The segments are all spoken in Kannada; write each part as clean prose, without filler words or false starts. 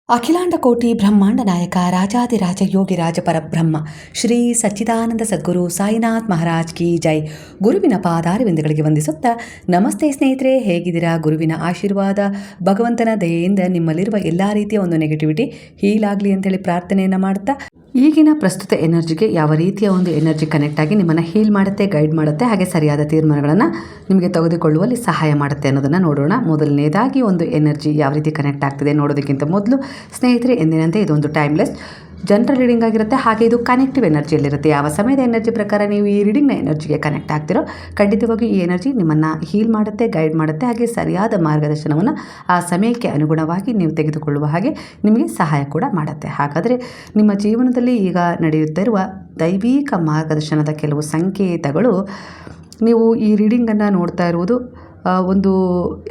ಅಖಿಲಾಂಡ ಕೋಟಿ ಬ್ರಹ್ಮಾಂಡ ನಾಯಕ ರಾಜಾದಿರಾಜ ಯೋಗಿರಾಜ ಪರಬ್ರಹ್ಮ ಶ್ರೀ ಸಚ್ಚಿದಾನಂದ ಸದ್ಗುರು ಸಾಯಿನಾಥ್ ಮಹಾರಾಜ್ ಕಿ ಜೈ. ಗುರುವಿನ ಪಾದಾರವಿಂದಗಳಿಗೆ ವಂದಿಸುತ್ತಾ, ನಮಸ್ತೆ ಸ್ನೇಹಿತರೆ, ಹೇಗಿದ್ದೀರಾ? ಗುರುವಿನ ಆಶೀರ್ವಾದ, ಭಗವಂತನ ದಯೆಯಿಂದ ನಿಮ್ಮಲ್ಲಿರುವ ಎಲ್ಲ ರೀತಿಯ ಒಂದು ನೆಗೆಟಿವಿಟಿ ಹೀಲ್ ಆಗಲಿ ಅಂತೇಳಿ ಪ್ರಾರ್ಥನೆಯನ್ನು ಮಾಡ್ತಾ, ಈಗಿನ ಪ್ರಸ್ತುತ ಎನರ್ಜಿಗೆ ಯಾವ ರೀತಿಯ ಒಂದು ಎನರ್ಜಿ ಕನೆಕ್ಟ್ ಆಗಿ ನಿಮ್ಮನ್ನು ಹೀಲ್ ಮಾಡುತ್ತೆ, ಗೈಡ್ ಮಾಡುತ್ತೆ, ಹಾಗೆ ಸರಿಯಾದ ತೀರ್ಮಾನಗಳನ್ನು ನಿಮಗೆ ತೆಗೆದುಕೊಳ್ಳುವಲ್ಲಿ ಸಹಾಯ ಮಾಡುತ್ತೆ ಅನ್ನೋದನ್ನು ನೋಡೋಣ. ಮೊದಲನೇದಾಗಿ ಒಂದು ಎನರ್ಜಿ ಯಾವ ರೀತಿ ಕನೆಕ್ಟ್ ಆಗ್ತಿದೆ ನೋಡೋದಕ್ಕಿಂತ ಮೊದಲು ಸ್ನೇಹಿತರೆ, ಎಂದಿನಂತೆ ಇದೊಂದು ಟೈಮ್ಲೆಸ್ ಜನರಲ್ ರೀಡಿಂಗ್ ಆಗಿರುತ್ತೆ. ಹಾಗೆ ಇದು ಕನೆಕ್ಟಿವ್ ಎನರ್ಜಿಯಲ್ಲಿರುತ್ತೆ. ಯಾವ ಸಮಯದ ಎನರ್ಜಿ ಪ್ರಕಾರ ನೀವು ಈ ರೀಡಿಂಗ್ನ ಎನರ್ಜಿಗೆ ಕನೆಕ್ಟ್ ಆಗ್ತಿರೋ, ಖಂಡಿತವಾಗಿ ಈ ಎನರ್ಜಿ ನಿಮ್ಮನ್ನು ಹೀಲ್ ಮಾಡುತ್ತೆ, ಗೈಡ್ ಮಾಡುತ್ತೆ, ಹಾಗೆ ಸರಿಯಾದ ಮಾರ್ಗದರ್ಶನವನ್ನು ಆ ಸಮಯಕ್ಕೆ ಅನುಗುಣವಾಗಿ ನೀವು ತೆಗೆದುಕೊಳ್ಳುವ ಹಾಗೆ ನಿಮಗೆ ಸಹಾಯ ಕೂಡ ಮಾಡುತ್ತೆ. ಹಾಗಾದರೆ ನಿಮ್ಮ ಜೀವನದಲ್ಲಿ ಈಗ ನಡೆಯುತ್ತಿರುವ ದೈವಿಕ ಮಾರ್ಗದರ್ಶನದ ಕೆಲವು ಸಂಕೇತಗಳು, ನೀವು ಈ ರೀಡಿಂಗನ್ನು ನೋಡ್ತಾ ಇರುವುದು ಒಂದು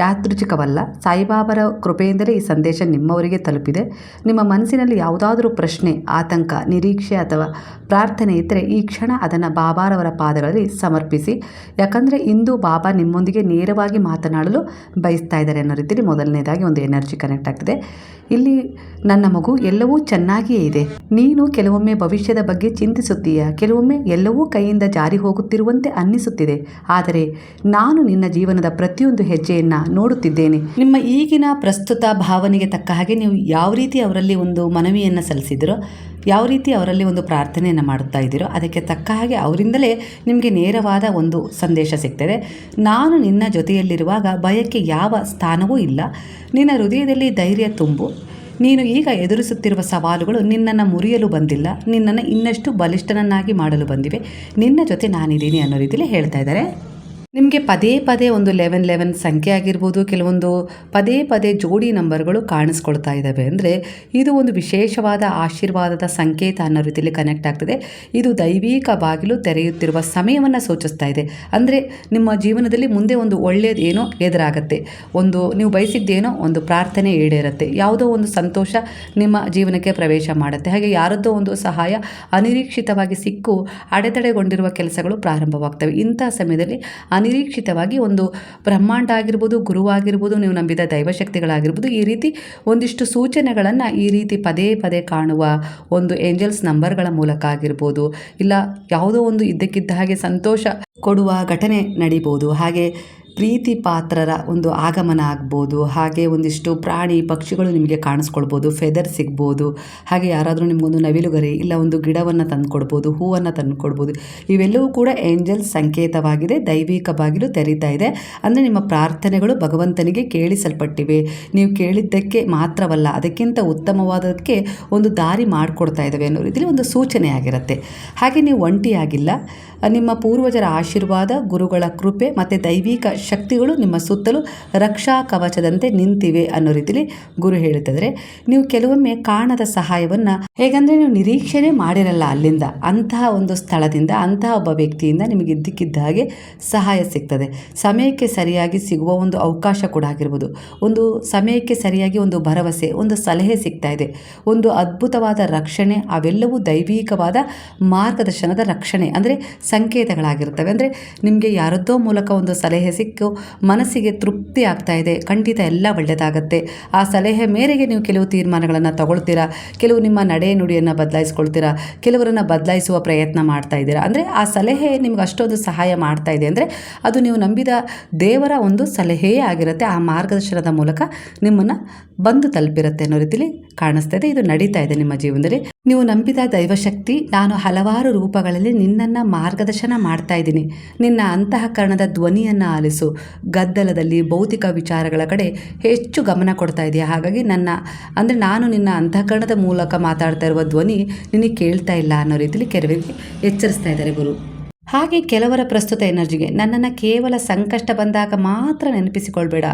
ಯಾದೃಚ್ಛಿಕವಲ್ಲ. ಸಾಯಿಬಾಬಾರ ಕೃಪೆಯಿಂದಲೇ ಈ ಸಂದೇಶ ನಿಮ್ಮವರಿಗೆ ತಲುಪಿದೆ. ನಿಮ್ಮ ಮನಸ್ಸಿನಲ್ಲಿ ಯಾವುದಾದ್ರೂ ಪ್ರಶ್ನೆ, ಆತಂಕ, ನಿರೀಕ್ಷೆ ಅಥವಾ ಪ್ರಾರ್ಥನೆ ಇದ್ದರೆ ಈ ಕ್ಷಣ ಅದನ್ನು ಬಾಬಾರವರ ಪಾದಗಳಲ್ಲಿ ಸಮರ್ಪಿಸಿ. ಯಾಕಂದರೆ ಇಂದು ಬಾಬಾ ನಿಮ್ಮೊಂದಿಗೆ ನೇರವಾಗಿ ಮಾತನಾಡಲು ಬಯಸ್ತಾ ಇದ್ದಾರೆ ಅನ್ನೋ ರೀತಿಯಲ್ಲಿ ಮೊದಲನೇದಾಗಿ ಒಂದು ಎನರ್ಜಿ ಕನೆಕ್ಟ್ ಆಗ್ತಿದೆ. ಇಲ್ಲಿ, ನನ್ನ ಮಗು, ಎಲ್ಲವೂ ಚೆನ್ನಾಗಿಯೇ ಇದೆ. ನೀನು ಕೆಲವೊಮ್ಮೆ ಭವಿಷ್ಯದ ಬಗ್ಗೆ ಚಿಂತಿಸುತ್ತೀಯ, ಕೆಲವೊಮ್ಮೆ ಎಲ್ಲವೂ ಕೈಯಿಂದ ಜಾರಿ ಹೋಗುತ್ತಿರುವಂತೆ ಅನ್ನಿಸುತ್ತಿದೆ. ಆದರೆ ನಾನು ನಿನ್ನ ಜೀವನದ ಪ್ರತಿಯೊಂದು ಹೆಜ್ಜೆಯನ್ನು ನೋಡುತ್ತಿದ್ದೇನೆ. ನಿಮ್ಮ ಈಗಿನ ಪ್ರಸ್ತುತ ಭಾವನೆಗೆ ತಕ್ಕ ಹಾಗೆ ನೀವು ಯಾವ ರೀತಿ ಅವರಲ್ಲಿ ಒಂದು ಮನವಿಯನ್ನು ಸಲ್ಲಿಸಿದಿರೋ, ಯಾವ ರೀತಿ ಅವರಲ್ಲಿ ಒಂದು ಪ್ರಾರ್ಥನೆಯನ್ನು ಮಾಡುತ್ತಾ ಇದ್ದೀರೋ, ಅದಕ್ಕೆ ತಕ್ಕ ಹಾಗೆ ಅವರಿಂದಲೇ ನಿಮಗೆ ನೇರವಾದ ಒಂದು ಸಂದೇಶ ಸಿಗ್ತದೆ. ನಾನು ನಿನ್ನ ಜೊತೆಯಲ್ಲಿರುವಾಗ ಭಯಕ್ಕೆ ಯಾವ ಸ್ಥಾನವೂ ಇಲ್ಲ. ನಿನ್ನ ಹೃದಯದಲ್ಲಿ ಧೈರ್ಯ ತುಂಬು. ನೀನು ಈಗ ಎದುರಿಸುತ್ತಿರುವ ಸವಾಲುಗಳು ನಿನ್ನನ್ನು ಮುರಿಯಲು ಬಂದಿಲ್ಲ, ನಿನ್ನನ್ನು ಇನ್ನಷ್ಟು ಬಲಿಷ್ಠನನ್ನಾಗಿ ಮಾಡಲು ಬಂದಿವೆ. ನಿನ್ನ ಜೊತೆ ನಾನಿದ್ದೀನಿ ಅನ್ನೋ ರೀತಿಯಲ್ಲಿ ಹೇಳ್ತಾ ಇದ್ದಾರೆ. ನಿಮಗೆ ಪದೇ ಪದೇ ಒಂದು 11 ಸಂಖ್ಯೆ ಆಗಿರ್ಬೋದು, ಕೆಲವೊಂದು ಪದೇ ಪದೇ ಜೋಡಿ ನಂಬರ್ಗಳು ಕಾಣಿಸ್ಕೊಳ್ತಾ ಇದ್ದಾವೆ. ಅಂದರೆ ಇದು ಒಂದು ವಿಶೇಷವಾದ ಆಶೀರ್ವಾದದ ಸಂಕೇತ ಅನ್ನೋ ರೀತಿಯಲ್ಲಿ ಕನೆಕ್ಟ್ ಆಗ್ತದೆ. ಇದು ದೈವಿಕ ಬಾಗಿಲು ತೆರೆಯುತ್ತಿರುವ ಸಮಯವನ್ನು ಸೂಚಿಸ್ತಾ ಇದೆ. ಅಂದರೆ ನಿಮ್ಮ ಜೀವನದಲ್ಲಿ ಮುಂದೆ ಒಂದು ಒಳ್ಳೆಯದೇನೋ ಎದುರಾಗತ್ತೆ, ಒಂದು ನೀವು ಬಯಸಿದ್ದೇನೋ ಒಂದು ಪ್ರಾರ್ಥನೆ ಈಡೇರುತ್ತೆ, ಯಾವುದೋ ಒಂದು ಸಂತೋಷ ನಿಮ್ಮ ಜೀವನಕ್ಕೆ ಪ್ರವೇಶ ಮಾಡುತ್ತೆ. ಹಾಗೆ ಯಾರದ್ದೋ ಒಂದು ಸಹಾಯ ಅನಿರೀಕ್ಷಿತವಾಗಿ ಸಿಕ್ಕು ಅಡೆತಡೆಗೊಂಡಿರುವ ಕೆಲಸಗಳು ಪ್ರಾರಂಭವಾಗ್ತವೆ. ಇಂಥ ಸಮಯದಲ್ಲಿ ಅನಿರೀಕ್ಷಿತವಾಗಿ ಒಂದು ಬ್ರಹ್ಮಾಂಡ ಆಗಿರ್ಬೋದು, ಗುರುವಾಗಿರ್ಬೋದು, ನೀವು ನಂಬಿದ ದೈವಶಕ್ತಿಗಳಾಗಿರ್ಬೋದು, ಈ ರೀತಿ ಒಂದಿಷ್ಟು ಸೂಚನೆಗಳನ್ನು ಈ ರೀತಿ ಪದೇ ಪದೇ ಕಾಣುವ ಒಂದು ಏಂಜಲ್ಸ್ ನಂಬರ್ಗಳ ಮೂಲಕ ಆಗಿರ್ಬೋದು, ಇಲ್ಲ ಯಾವುದೋ ಒಂದು ಇದ್ದಕ್ಕಿದ್ದ ಹಾಗೆ ಸಂತೋಷ ಕೊಡುವ ಘಟನೆ ನಡೀಬೋದು. ಹಾಗೆ ಪ್ರೀತಿ ಪಾತ್ರರ ಒಂದು ಆಗಮನ ಆಗ್ಬೋದು. ಹಾಗೆ ಒಂದಿಷ್ಟು ಪ್ರಾಣಿ ಪಕ್ಷಿಗಳು ನಿಮಗೆ ಕಾಣಿಸ್ಕೊಳ್ಬೋದು, ಫೆದರ್ ಸಿಗ್ಬೋದು. ಹಾಗೆ ಯಾರಾದರೂ ನಿಮಗೊಂದು ನವಿಲುಗರಿ ಇಲ್ಲ ಒಂದು ಗಿಡವನ್ನು ತಂದು ಕೊಡ್ಬೋದು, ಹೂವನ್ನು ತಂದು ಕೊಡ್ಬೋದು. ಇವೆಲ್ಲವೂ ಕೂಡ ಏಂಜಲ್ಸ್ ಸಂಕೇತವಾಗಿದೆ. ದೈವಿಕ ಬಾಗಿಲು ತೆರೀತಾ ಇದೆ. ಅಂದರೆ ನಿಮ್ಮ ಪ್ರಾರ್ಥನೆಗಳು ಭಗವಂತನಿಗೆ ಕೇಳಿಸಲ್ಪಟ್ಟಿವೆ. ನೀವು ಕೇಳಿದ್ದಕ್ಕೆ ಮಾತ್ರವಲ್ಲ, ಅದಕ್ಕಿಂತ ಉತ್ತಮವಾದಕ್ಕೆ ಒಂದು ದಾರಿ ಮಾಡಿಕೊಡ್ತಾ ಇದ್ದಾವೆ ಅನ್ನೋ ರೀತಿಯಲ್ಲಿ ಒಂದು ಸೂಚನೆ ಆಗಿರುತ್ತೆ. ಹಾಗೆ ನೀವು ಒಂಟಿಯಾಗಿಲ್ಲ. ನಿಮ್ಮ ಪೂರ್ವಜರ ಆಶೀರ್ವಾದ, ಗುರುಗಳ ಕೃಪೆ ಮತ್ತು ದೈವಿಕ ಶಕ್ತಿಗಳು ನಿಮ್ಮ ಸುತ್ತಲೂ ರಕ್ಷಾ ಕವಚದಂತೆ ನಿಂತಿವೆ ಅನ್ನೋ ರೀತಿಯಲ್ಲಿ ಗುರು ಹೇಳುತ್ತಿದ್ದಾರೆ. ನೀವು ಕೆಲವೊಮ್ಮೆ ಕಾಣದ ಸಹಾಯವನ್ನು, ಹೇಗಂದರೆ ನೀವು ನಿರೀಕ್ಷೆನೇ ಮಾಡಿರಲ್ಲ ಅಲ್ಲಿಂದ, ಅಂತಹ ಒಂದು ಸ್ಥಳದಿಂದ, ಅಂತಹ ಒಬ್ಬ ವ್ಯಕ್ತಿಯಿಂದ ನಿಮಗೆ ಇದ್ದಕ್ಕಿದ್ದ ಹಾಗೆ ಸಹಾಯ ಸಿಗ್ತದೆ. ಸಮಯಕ್ಕೆ ಸರಿಯಾಗಿ ಸಿಗುವ ಒಂದು ಅವಕಾಶ ಕೂಡ ಆಗಿರ್ಬೋದು, ಒಂದು ಸಮಯಕ್ಕೆ ಸರಿಯಾಗಿ ಒಂದು ಭರವಸೆ, ಒಂದು ಸಲಹೆ ಸಿಗ್ತಾ ಇದೆ, ಒಂದು ಅದ್ಭುತವಾದ ರಕ್ಷಣೆ. ಅವೆಲ್ಲವೂ ದೈವಿಕವಾದ ಮಾರ್ಗದರ್ಶನದ ರಕ್ಷಣೆ ಅಂದರೆ ಸಂಕೇತಗಳಾಗಿರ್ತವೆ. ಅಂದರೆ ನಿಮಗೆ ಯಾರದ್ದೋ ಮೂಲಕ ಒಂದು ಸಲಹೆ ಸಿಕ್ಕು ಮನಸ್ಸಿಗೆ ತೃಪ್ತಿ ಆಗ್ತಾ ಇದೆ, ಖಂಡಿತ ಎಲ್ಲ ಒಳ್ಳೆಯದಾಗತ್ತೆ. ಆ ಸಲಹೆ ಮೇರೆಗೆ ನೀವು ಕೆಲವು ತೀರ್ಮಾನಗಳನ್ನು ತಗೊಳ್ತೀರಾ, ಕೆಲವು ನಿಮ್ಮ ನಡೆ ನುಡಿಯನ್ನು ಬದಲಾಯಿಸ್ಕೊಳ್ತೀರಾ, ಕೆಲವರನ್ನು ಬದಲಾಯಿಸುವ ಪ್ರಯತ್ನ ಮಾಡ್ತಾ ಇದ್ದೀರಾ. ಅಂದರೆ ಆ ಸಲಹೆ ನಿಮ್ಗೆ ಅಷ್ಟೊಂದು ಸಹಾಯ ಮಾಡ್ತಾ ಇದೆ ಅಂದರೆ ಅದು ನೀವು ನಂಬಿದ ದೇವರ ಒಂದು ಸಲಹೆಯೇ ಆಗಿರುತ್ತೆ. ಆ ಮಾರ್ಗದರ್ಶನದ ಮೂಲಕ ನಿಮ್ಮನ್ನು ಬಂದು ತಲುಪಿರುತ್ತೆ ಅನ್ನೋ ರೀತಿಯಲ್ಲಿ ಕಾಣಿಸ್ತಾ ಇದೆ. ಇದು ನಡೀತಾ ಇದೆ ನಿಮ್ಮ ಜೀವನದಲ್ಲಿ. ನೀವು ನಂಬಿದ ದೈವಶಕ್ತಿ, ನಾನು ಹಲವಾರು ರೂಪಗಳಲ್ಲಿ ನಿನ್ನನ್ನು ಮಾರ್ಗದರ್ಶನ ಮಾಡ್ತಾ ಇದ್ದೀನಿ, ನಿನ್ನ ಅಂತಃಕರಣದ ಧ್ವನಿಯನ್ನು ಆಲಿಸು. ಗದ್ದಲದಲ್ಲಿ ಭೌತಿಕ ವಿಚಾರಗಳ ಕಡೆ ಹೆಚ್ಚು ಗಮನ ಕೊಡ್ತಾ ಇದೆಯಾ, ಹಾಗಾಗಿ ನಾನು ನಿನ್ನ ಅಂತಃಕರಣದ ಮೂಲಕ ಮಾತಾಡ್ತಾ ಇರುವ ಧ್ವನಿ ನಿನಗೆ ಕೇಳ್ತಾ ಇಲ್ಲ ಅನ್ನೋ ರೀತಿಯಲ್ಲಿ ಕೆಲವರಿಗೆ ಎಚ್ಚರಿಸ್ತಾ ಇದ್ದಾರೆ ಗುರು. ಹಾಗೆ ಕೆಲವರ ಪ್ರಸ್ತುತ ಎನರ್ಜಿಗೆ, ನನ್ನನ್ನು ಕೇವಲ ಸಂಕಷ್ಟ ಬಂದಾಗ ಮಾತ್ರ ನೆನಪಿಸಿಕೊಳ್ಬೇಡ,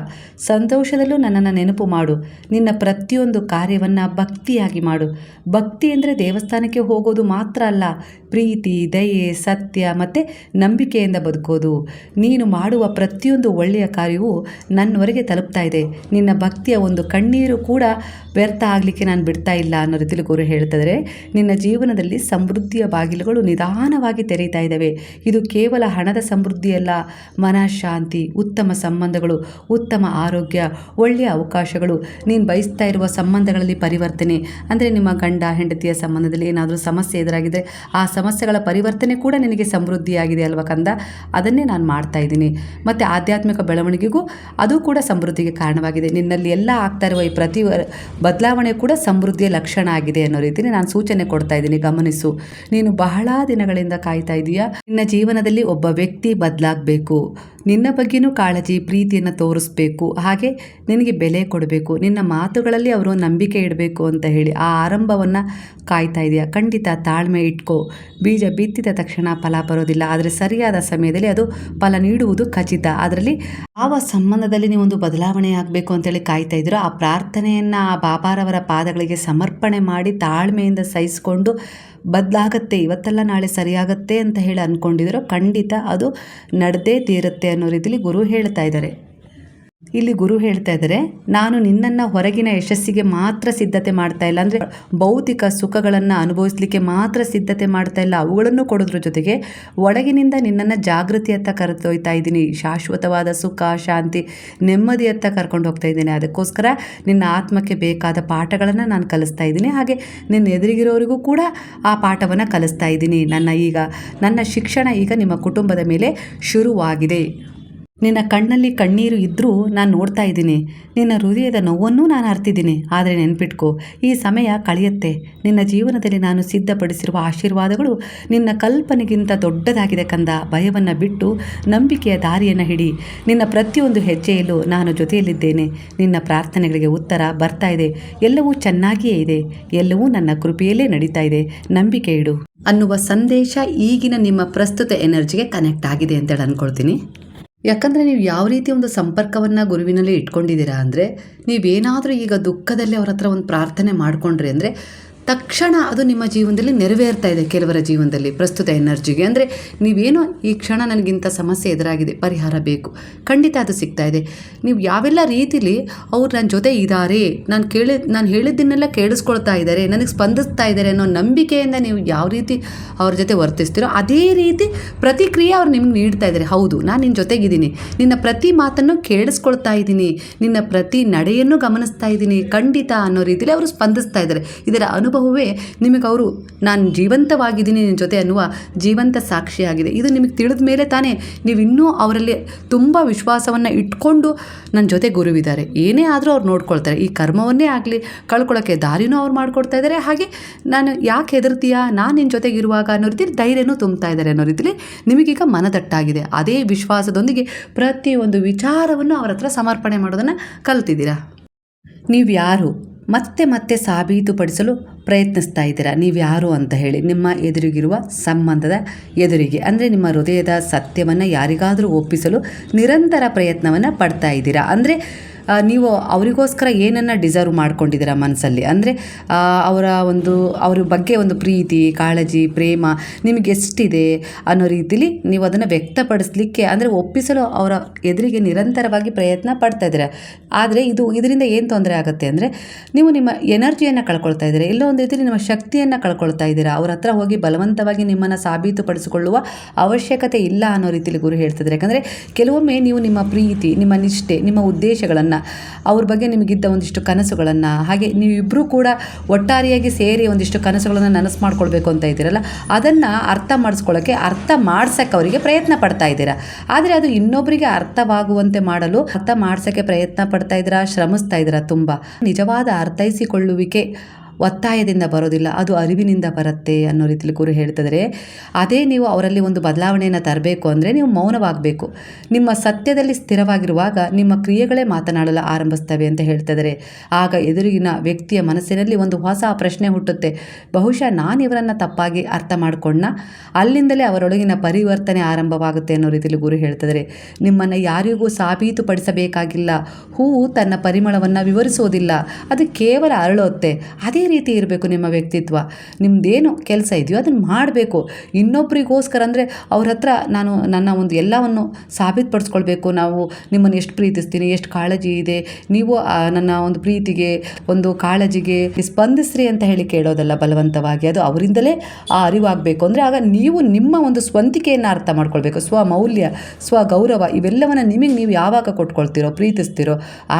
ಸಂತೋಷದಲ್ಲೂ ನನ್ನನ್ನು ನೆನಪು ಮಾಡು. ನಿನ್ನ ಪ್ರತಿಯೊಂದು ಕಾರ್ಯವನ್ನು ಭಕ್ತಿಯಾಗಿ ಮಾಡು. ಭಕ್ತಿ ಅಂದರೆ ದೇವಸ್ಥಾನಕ್ಕೆ ಹೋಗೋದು ಮಾತ್ರ ಅಲ್ಲ, ಪ್ರೀತಿ, ದಯೆ, ಸತ್ಯ ಮತ್ತು ನಂಬಿಕೆಯಿಂದ ಬದುಕೋದು. ನೀನು ಮಾಡುವ ಪ್ರತಿಯೊಂದು ಒಳ್ಳೆಯ ಕಾರ್ಯವೂ ನನ್ನವರೆಗೆ ತಲುಪ್ತಾ ಇದೆ. ನಿನ್ನ ಭಕ್ತಿಯ ಒಂದು ಕಣ್ಣೀರು ಕೂಡ ವ್ಯರ್ಥ ಆಗಲಿಕ್ಕೆ ನಾನು ಬಿಡ್ತಾ ಇಲ್ಲ ಅನ್ನೋ ರೀತಿಯಲ್ಲಿ ಗುರು ಹೇಳ್ತಿದ್ದಾರೆ. ನಿನ್ನ ಜೀವನದಲ್ಲಿ ಸಮೃದ್ಧಿಯ ಬಾಗಿಲುಗಳು ನಿಧಾನವಾಗಿ ತೆರೀತಾ ಇದ್ದಾವೆ. ಇದು ಕೇವಲ ಹಣದ ಸಮೃದ್ಧಿಯಲ್ಲ, ಮನಃಶಾಂತಿ, ಉತ್ತಮ ಸಂಬಂಧಗಳು, ಉತ್ತಮ ಆರೋಗ್ಯ, ಒಳ್ಳೆಯ ಅವಕಾಶಗಳು, ನೀನು ಬಯಸ್ತಾ ಇರುವ ಸಂಬಂಧಗಳಲ್ಲಿ ಪರಿವರ್ತನೆ, ಅಂದರೆ ನಿಮ್ಮ ಗಂಡ ಹೆಂಡತಿಯ ಸಂಬಂಧದಲ್ಲಿ ಏನಾದರೂ ಸಮಸ್ಯೆ ಎದುರಾಗಿದೆ, ಆ ಸಮಸ್ಯೆಗಳ ಪರಿವರ್ತನೆ ಕೂಡ ನಿನಗೆ ಸಮೃದ್ಧಿಯಾಗಿದೆ ಅಲ್ವ ಕಂದ, ಅದನ್ನೇ ನಾನು ಮಾಡ್ತಾ ಇದ್ದೀನಿ. ಮತ್ತು ಆಧ್ಯಾತ್ಮಿಕ ಬೆಳವಣಿಗೆಗೂ ಅದು ಕೂಡ ಸಮೃದ್ಧಿಗೆ ಕಾರಣವಾಗಿದೆ. ನಿನ್ನಲ್ಲಿ ಎಲ್ಲ ಆಗ್ತಾ ಇರುವ ಈ ಪ್ರತಿ ಬದಲಾವಣೆ ಕೂಡ ಸಮೃದ್ಧಿಯ ಲಕ್ಷಣ ಆಗಿದೆ ಅನ್ನೋ ರೀತಿಯಲ್ಲಿ ನಾನು ಸೂಚನೆ ಕೊಡ್ತಾ ಇದ್ದೀನಿ. ಗಮನಿಸು, ನೀನು ಬಹಳ ದಿನಗಳಿಂದ ಕಾಯ್ತಾ ಇದೀಯಾ. ನಿನ್ನ ಜೀವನದಲ್ಲಿ ಒಬ್ಬ ವ್ಯಕ್ತಿ ಬದಲಾಗಬೇಕು, ನಿನ್ನ ಬಗ್ಗೆನೂ ಕಾಳಜಿ ಪ್ರೀತಿಯನ್ನು ತೋರಿಸ್ಬೇಕು, ಹಾಗೆ ನಿನಗೆ ಬೆಲೆ ಕೊಡಬೇಕು, ನಿನ್ನ ಮಾತುಗಳಲ್ಲಿ ಅವರು ನಂಬಿಕೆ ಇಡಬೇಕು ಅಂತ ಹೇಳಿ ಆ ಆರಂಭವನ್ನು ಕಾಯ್ತಾ ಇದೆಯಾ. ಖಂಡಿತ ತಾಳ್ಮೆ ಇಟ್ಕೋ. ಬೀಜ ಬಿತ್ತಿದ ತಕ್ಷಣ ಫಲ ಬರೋದಿಲ್ಲ, ಆದರೆ ಸರಿಯಾದ ಸಮಯದಲ್ಲಿ ಅದು ಫಲ ನೀಡುವುದು ಖಚಿತ. ಅದರಲ್ಲಿ ಯಾವ ಸಂಬಂಧದಲ್ಲಿ ನೀವೊಂದು ಬದಲಾವಣೆ ಆಗಬೇಕು ಅಂತೇಳಿ ಕಾಯ್ತಾ ಇದ್ದೀರೋ ಆ ಪ್ರಾರ್ಥನೆಯನ್ನು ಆ ಬಾಬಾರವರ ಪಾದಗಳಿಗೆ ಸಮರ್ಪಣೆ ಮಾಡಿ ತಾಳ್ಮೆಯಿಂದ ಸಹಿಸಿಕೊಂಡು ಬದಲಾಗತ್ತೆ, ಇವತ್ತೆಲ್ಲ ನಾಳೆ ಸರಿಯಾಗತ್ತೆ ಅಂತ ಹೇಳಿ ಅಂದ್ಕೊಂಡಿದ್ದೀರೋ ಖಂಡಿತ ಅದು ನಡೆದೇ ತೀರುತ್ತೆ ಅನ್ನೋ ರೀತಿಯಲ್ಲಿ ಗುರು ಹೇಳ್ತಾ ಇದ್ದಾರೆ. ಇಲ್ಲಿ ಗುರು ಹೇಳ್ತಾ ಇದ್ದಾರೆ, ನಾನು ನಿನ್ನನ್ನು ಹೊರಗಿನ ಯಶಸ್ಸಿಗೆ ಮಾತ್ರ ಸಿದ್ಧತೆ ಮಾಡ್ತಾ ಇಲ್ಲ, ಅಂದರೆ ಭೌತಿಕ ಸುಖಗಳನ್ನು ಅನುಭವಿಸಲಿಕ್ಕೆ ಮಾತ್ರ ಸಿದ್ಧತೆ ಮಾಡ್ತಾ ಇಲ್ಲ, ಅವುಗಳನ್ನು ಕೊಡೋದ್ರ ಜೊತೆಗೆ ಒಳಗಿನಿಂದ ನಿನ್ನನ್ನು ಜಾಗೃತಿಯತ್ತ ಕರೆದೊಯ್ತಾ ಇದ್ದೀನಿ. ಶಾಶ್ವತವಾದ ಸುಖ, ಶಾಂತಿ, ನೆಮ್ಮದಿಯತ್ತ ಕರ್ಕೊಂಡು ಹೋಗ್ತಾ ಇದ್ದೀನಿ. ಅದಕ್ಕೋಸ್ಕರ ನಿನ್ನ ಆತ್ಮಕ್ಕೆ ಬೇಕಾದ ಪಾಠಗಳನ್ನು ನಾನು ಕಲಿಸ್ತಾ ಇದ್ದೀನಿ, ಹಾಗೆ ನಿನ್ನ ಎದುರಿಗಿರೋರಿಗೂ ಕೂಡ ಆ ಪಾಠವನ್ನು ಕಲಿಸ್ತಾ ಇದ್ದೀನಿ. ನನ್ನ ಶಿಕ್ಷಣ ಈಗ ನಿಮ್ಮ ಕುಟುಂಬದ ಮೇಲೆ ಶುರುವಾಗಿದೆ. ನಿನ್ನ ಕಣ್ಣಲ್ಲಿ ಕಣ್ಣೀರು ಇದ್ದರೂ ನಾನು ನೋಡ್ತಾ ಇದ್ದೀನಿ, ನಿನ್ನ ಹೃದಯದ ನೋವನ್ನೂ ನಾನು ಅರ್ತಿದ್ದೀನಿ. ಆದರೆ ನೆನ್ಪಿಟ್ಕೋ, ಈ ಸಮಯ ಕಳೆಯುತ್ತೆ. ನಿನ್ನ ಜೀವನದಲ್ಲಿ ನಾನು ಸಿದ್ಧಪಡಿಸಿರುವ ಆಶೀರ್ವಾದಗಳು ನಿನ್ನ ಕಲ್ಪನೆಗಿಂತ ದೊಡ್ಡದಾಗಿದೆ ಕಂದ. ಭಯವನ್ನು ಬಿಟ್ಟು ನಂಬಿಕೆಯ ದಾರಿಯನ್ನು ಹಿಡಿ. ನಿನ್ನ ಪ್ರತಿಯೊಂದು ಹೆಜ್ಜೆಯಲ್ಲೂ ನಾನು ಜೊತೆಯಲ್ಲಿದ್ದೇನೆ. ನಿನ್ನ ಪ್ರಾರ್ಥನೆಗಳಿಗೆ ಉತ್ತರ ಬರ್ತಾ ಇದೆ. ಎಲ್ಲವೂ ಚೆನ್ನಾಗಿಯೇ ಇದೆ. ಎಲ್ಲವೂ ನನ್ನ ಕೃಪೆಯಲ್ಲೇ ನಡೀತಾ ಇದೆ. ನಂಬಿಕೆ ಇಡು ಅನ್ನುವ ಸಂದೇಶ ಈಗಿನ ನಿಮ್ಮ ಪ್ರಸ್ತುತ ಎನರ್ಜಿಗೆ ಕನೆಕ್ಟ್ ಆಗಿದೆ ಅಂತೇಳಿ ಅಂದ್ಕೊಳ್ತೀನಿ. ಯಾಕಂದರೆ ನೀವು ಯಾವ ರೀತಿ ಒಂದು ಸಂಪರ್ಕವನ್ನು ಗುರುವಿನಲ್ಲಿ ಇಟ್ಕೊಂಡಿದ್ದೀರಾ ಅಂದರೆ, ನೀವೇನಾದರೂ ಈಗ ದುಃಖದಲ್ಲಿ ಅವ್ರ ಹತ್ರ ಒಂದು ಪ್ರಾರ್ಥನೆ ಮಾಡಿಕೊಂಡ್ರಿ ಅಂದರೆ ತಕ್ಷಣ ಅದು ನಿಮ್ಮ ಜೀವನದಲ್ಲಿ ನೆರವೇರ್ತಾ ಇದೆ. ಕೆಲವರ ಜೀವನದಲ್ಲಿ ಪ್ರಸ್ತುತ ಎನರ್ಜಿಗೆ ಅಂದರೆ ನೀವೇನೋ ಈ ಕ್ಷಣ ನನಗಿಂತ ಸಮಸ್ಯೆ ಎದುರಾಗಿದೆ, ಪರಿಹಾರ ಬೇಕು, ಖಂಡಿತ ಅದು ಸಿಗ್ತಾ ಇದೆ. ನೀವು ಯಾವೆಲ್ಲ ರೀತಿಲಿ ಅವ್ರು ನನ್ನ ಜೊತೆ ಇದ್ದಾರೆ, ನಾನು ಹೇಳಿದ್ದನ್ನೆಲ್ಲ ಕೇಳಿಸ್ಕೊಳ್ತಾ ಇದ್ದಾರೆ, ನನಗೆ ಸ್ಪಂದಿಸ್ತಾ ಇದ್ದಾರೆ ಅನ್ನೋ ನಂಬಿಕೆಯಿಂದ ನೀವು ಯಾವ ರೀತಿ ಅವ್ರ ಜೊತೆ ವರ್ತಿಸ್ತೀರೋ ಅದೇ ರೀತಿ ಪ್ರತಿಕ್ರಿಯೆ ಅವ್ರು ನಿಮ್ಗೆ ನೀಡ್ತಾ ಇದ್ದಾರೆ. ಹೌದು, ನಾನು ನಿನ್ನ ಜೊತೆಗಿದ್ದೀನಿ, ನಿನ್ನ ಪ್ರತಿ ಮಾತನ್ನು ಕೇಳಿಸ್ಕೊಳ್ತಾ ಇದ್ದೀನಿ, ನಿನ್ನ ಪ್ರತಿ ನಡೆಯನ್ನು ಗಮನಿಸ್ತಾ ಇದ್ದೀನಿ ಖಂಡಿತ ಅನ್ನೋ ರೀತಿಯಲ್ಲಿ ಅವರು ಸ್ಪಂದಿಸ್ತಾ ಇದ್ದಾರೆ. ಇದರ ಅನುಭವವೇ ನಿಮಗೆ ಅವರು ನಾನು ಜೀವಂತವಾಗಿದ್ದೀನಿ ನಿನ್ನ ಜೊತೆ ಅನ್ನುವ ಜೀವಂತ ಸಾಕ್ಷಿಯಾಗಿದೆ. ಇದು ನಿಮಗೆ ತಿಳಿದ ಮೇಲೆ ತಾನೇ ನೀವು ಇನ್ನೂ ಅವರಲ್ಲಿ ತುಂಬ ವಿಶ್ವಾಸವನ್ನು ಇಟ್ಕೊಂಡು ನನ್ನ ಜೊತೆ ಗುರುವಿದ್ದಾರೆ, ಏನೇ ಆದರೂ ಅವ್ರು ನೋಡ್ಕೊಳ್ತಾರೆ. ಈ ಕರ್ಮವನ್ನೇ ಆಗಲಿ ಕಳ್ಕೊಳ್ಳೋಕ್ಕೆ ದಾರಿನೂ ಅವ್ರು ಮಾಡಿಕೊಡ್ತಾ ಇದ್ದಾರೆ, ಹಾಗೆ ನಾನು ಯಾಕೆ ಹೆದರ್ತೀಯಾ, ನಾನು ನಿನ್ನ ಜೊತೆಗಿರುವಾಗ ಅನ್ನೋ ರೀತಿಯಲ್ಲಿ ಧೈರ್ಯನೂ ತುಂಬ್ತಾ ಇದ್ದಾರೆ ಅನ್ನೋ ರೀತಿಯಲ್ಲಿ ನಿಮಗೀಗ ಮನದಟ್ಟಾಗಿದೆ. ಅದೇ ವಿಶ್ವಾಸದೊಂದಿಗೆ ಪ್ರತಿಯೊಂದು ವಿಚಾರವನ್ನು ಅವರ ಹತ್ರ ಸಮರ್ಪಣೆ ಮಾಡೋದನ್ನು ಕಲ್ತಿದ್ದೀರಾ. ನೀವು ಯಾರು ಮತ್ತೆ ಮತ್ತೆ ಸಾಬೀತುಪಡಿಸಲು ಪ್ರಯತ್ನಿಸ್ತಾ ಇದ್ದೀರಾ, ನೀವು ಯಾರು ಅಂತ ಹೇಳಿ ನಿಮ್ಮ ಎದುರಿಗಿರುವ ಸಂಬಂಧದ ಎದುರಿಗೆ, ಅಂದರೆ ನಿಮ್ಮ ಹೃದಯದ ಸತ್ಯವನ್ನು ಯಾರಿಗಾದರೂ ಒಪ್ಪಿಸಲು ನಿರಂತರ ಪ್ರಯತ್ನವನ್ನು ಪಡ್ತಾ ಇದ್ದೀರಾ. ಅಂದರೆ ನೀವು ಅವರಿಗೋಸ್ಕರ ಏನನ್ನು ಡಿಸರ್ವ್ ಮಾಡ್ಕೊಂಡಿದ್ದೀರಾ ಮನಸ್ಸಲ್ಲಿ, ಅಂದರೆ ಅವ್ರ ಬಗ್ಗೆ ಒಂದು ಪ್ರೀತಿ, ಕಾಳಜಿ, ಪ್ರೇಮ ನಿಮಗೆ ಎಷ್ಟಿದೆ ಅನ್ನೋ ರೀತಿಲಿ ನೀವು ಅದನ್ನು ವ್ಯಕ್ತಪಡಿಸಲಿಕ್ಕೆ, ಅಂದರೆ ಒಪ್ಪಿಸಲು ಅವರ ಎದುರಿಗೆ ನಿರಂತರವಾಗಿ ಪ್ರಯತ್ನ ಪಡ್ತಾ ಇದ್ದೀರಾ. ಆದರೆ ಇದರಿಂದ ಏನು ತೊಂದರೆ ಆಗುತ್ತೆ ಅಂದರೆ ನೀವು ನಿಮ್ಮ ಎನರ್ಜಿಯನ್ನು ಕಳ್ಕೊಳ್ತಾ ಇದ್ದೀರಾ, ಎಲ್ಲೋ ಒಂದು ರೀತಿಯಲ್ಲಿ ನಿಮ್ಮ ಶಕ್ತಿಯನ್ನು ಕಳ್ಕೊಳ್ತಾ ಇದ್ದೀರಾ. ಅವ್ರ ಹತ್ರ ಹೋಗಿ ಬಲವಂತವಾಗಿ ನಿಮ್ಮನ್ನು ಸಾಬೀತುಪಡಿಸಿಕೊಳ್ಳುವ ಅವಶ್ಯಕತೆ ಇಲ್ಲ ಅನ್ನೋ ರೀತಿಯಲ್ಲಿ ಗುರು ಹೇಳ್ತಿದ್ದಾರೆ. ಯಾಕಂದರೆ ಕೆಲವೊಮ್ಮೆ ನೀವು ನಿಮ್ಮ ಪ್ರೀತಿ, ನಿಮ್ಮ ನಿಷ್ಠೆ, ನಿಮ್ಮ ಉದ್ದೇಶಗಳನ್ನು, ಅವ್ರ ಬಗ್ಗೆ ನಿಮಗಿದ್ದ ಒಂದಿಷ್ಟು ಕನಸುಗಳನ್ನು, ಹಾಗೆ ನೀವಿಬ್ಬರೂ ಕೂಡ ಒಟ್ಟಾರೆಯಾಗಿ ಸೇರಿ ಒಂದಿಷ್ಟು ಕನಸುಗಳನ್ನು ನನಸು ಮಾಡ್ಕೊಳ್ಬೇಕು ಅಂತ ಇದ್ದೀರಲ್ಲ, ಅದನ್ನು ಅರ್ಥ ಮಾಡಿಸೋಕ್ಕೆ ಅವರಿಗೆ ಪ್ರಯತ್ನ ಪಡ್ತಾ ಇದ್ದೀರಾ. ಆದರೆ ಅದು ಇನ್ನೊಬ್ಬರಿಗೆ ಅರ್ಥವಾಗುವಂತೆ ಮಾಡಲು ಅರ್ಥ ಮಾಡಿಸೋಕ್ಕೆ ಪ್ರಯತ್ನ ಪಡ್ತಾ ಇದ್ದೀರಾ, ಶ್ರಮಿಸ್ತಾ ಇದ್ದೀರಾ. ತುಂಬ ನಿಜವಾದ ಅರ್ಥೈಸಿಕೊಳ್ಳುವಿಕೆ ಒತ್ತಾಯದಿಂದ ಬರೋದಿಲ್ಲ, ಅದು ಅರಿವಿನಿಂದ ಬರುತ್ತೆ ಅನ್ನೋ ರೀತಿಯಲ್ಲಿ ಗುರು ಹೇಳ್ತಿದ್ದಾರೆ. ಅದೇ ನೀವು ಅವರಲ್ಲಿ ಒಂದು ಬದಲಾವಣೆಯನ್ನು ತರಬೇಕು ಅಂದರೆ ನೀವು ಮೌನವಾಗಬೇಕು. ನಿಮ್ಮ ಸತ್ಯದಲ್ಲಿ ಸ್ಥಿರವಾಗಿರುವಾಗ ನಿಮ್ಮ ಕ್ರಿಯೆಗಳೇ ಮಾತನಾಡಲು ಆರಂಭಿಸ್ತವೆ ಅಂತ ಹೇಳ್ತಿದ್ದಾರೆ. ಆಗ ಎದುರಿಗಿನ ವ್ಯಕ್ತಿಯ ಮನಸ್ಸಿನಲ್ಲಿ ಒಂದು ಹೊಸ ಪ್ರಶ್ನೆ ಹುಟ್ಟುತ್ತೆ, ಬಹುಶಃ ನಾನು ಇವರನ್ನು ತಪ್ಪಾಗಿ ಅರ್ಥ ಮಾಡಿಕೊಂಡ, ಅಲ್ಲಿಂದಲೇ ಅವರೊಳಗಿನ ಪರಿವರ್ತನೆ ಆರಂಭವಾಗುತ್ತೆ ಅನ್ನೋ ರೀತಿಯಲ್ಲಿ ಗುರು ಹೇಳ್ತಿದ್ದಾರೆ. ನಿಮ್ಮನ್ನು ಯಾರಿಗೂ ಸಾಬೀತುಪಡಿಸಬೇಕಾಗಿಲ್ಲ. ಹೂವು ತನ್ನ ಪರಿಮಳವನ್ನು ವಿವರಿಸೋದಿಲ್ಲ, ಅದು ಕೇವಲ ಅರಳುತ್ತೆ. ಅದೇ ರೀತಿ ಇರಬೇಕು ನಿಮ್ಮ ವ್ಯಕ್ತಿತ್ವ. ನಿಮ್ಮದೇನು ಕೆಲಸ ಇದೆಯೋ ಅದನ್ನು ಮಾಡಬೇಕು. ಇನ್ನೊಬ್ಬರಿಗೋಸ್ಕರ ಅಂದರೆ ಅವ್ರ ಹತ್ರ ನಾನು ನನ್ನ ಒಂದು ಎಲ್ಲವನ್ನು ಸಾಬೀತುಪಡಿಸ್ಕೊಳ್ಬೇಕು, ನಾವು ನಿಮ್ಮನ್ನು ಎಷ್ಟು ಪ್ರೀತಿಸ್ತೀನಿ, ಎಷ್ಟು ಕಾಳಜಿ ಇದೆ, ನೀವು ನನ್ನ ಒಂದು ಪ್ರೀತಿಗೆ ಒಂದು ಕಾಳಜಿಗೆ ಸ್ಪಂದಿಸ್ರಿ ಅಂತ ಹೇಳಿ ಕೇಳೋದಲ್ಲ ಬಲವಂತವಾಗಿ. ಅದು ಅವರಿಂದಲೇ ಆ ಅರಿವಾಗಬೇಕು. ಅಂದರೆ ಆಗ ನೀವು ನಿಮ್ಮ ಒಂದು ಸ್ವಂತಿಕೆಯನ್ನು ಅರ್ಥ ಮಾಡ್ಕೊಳ್ಬೇಕು. ಸ್ವಮೌಲ್ಯ, ಸ್ವಗೌರವ ಇವೆಲ್ಲವನ್ನು ನಿಮಗೆ ನೀವು ಯಾವಾಗ ಕೊಟ್ಕೊಳ್ತೀರೋ, ಪ್ರೀತಿಸ್ತೀರೋ,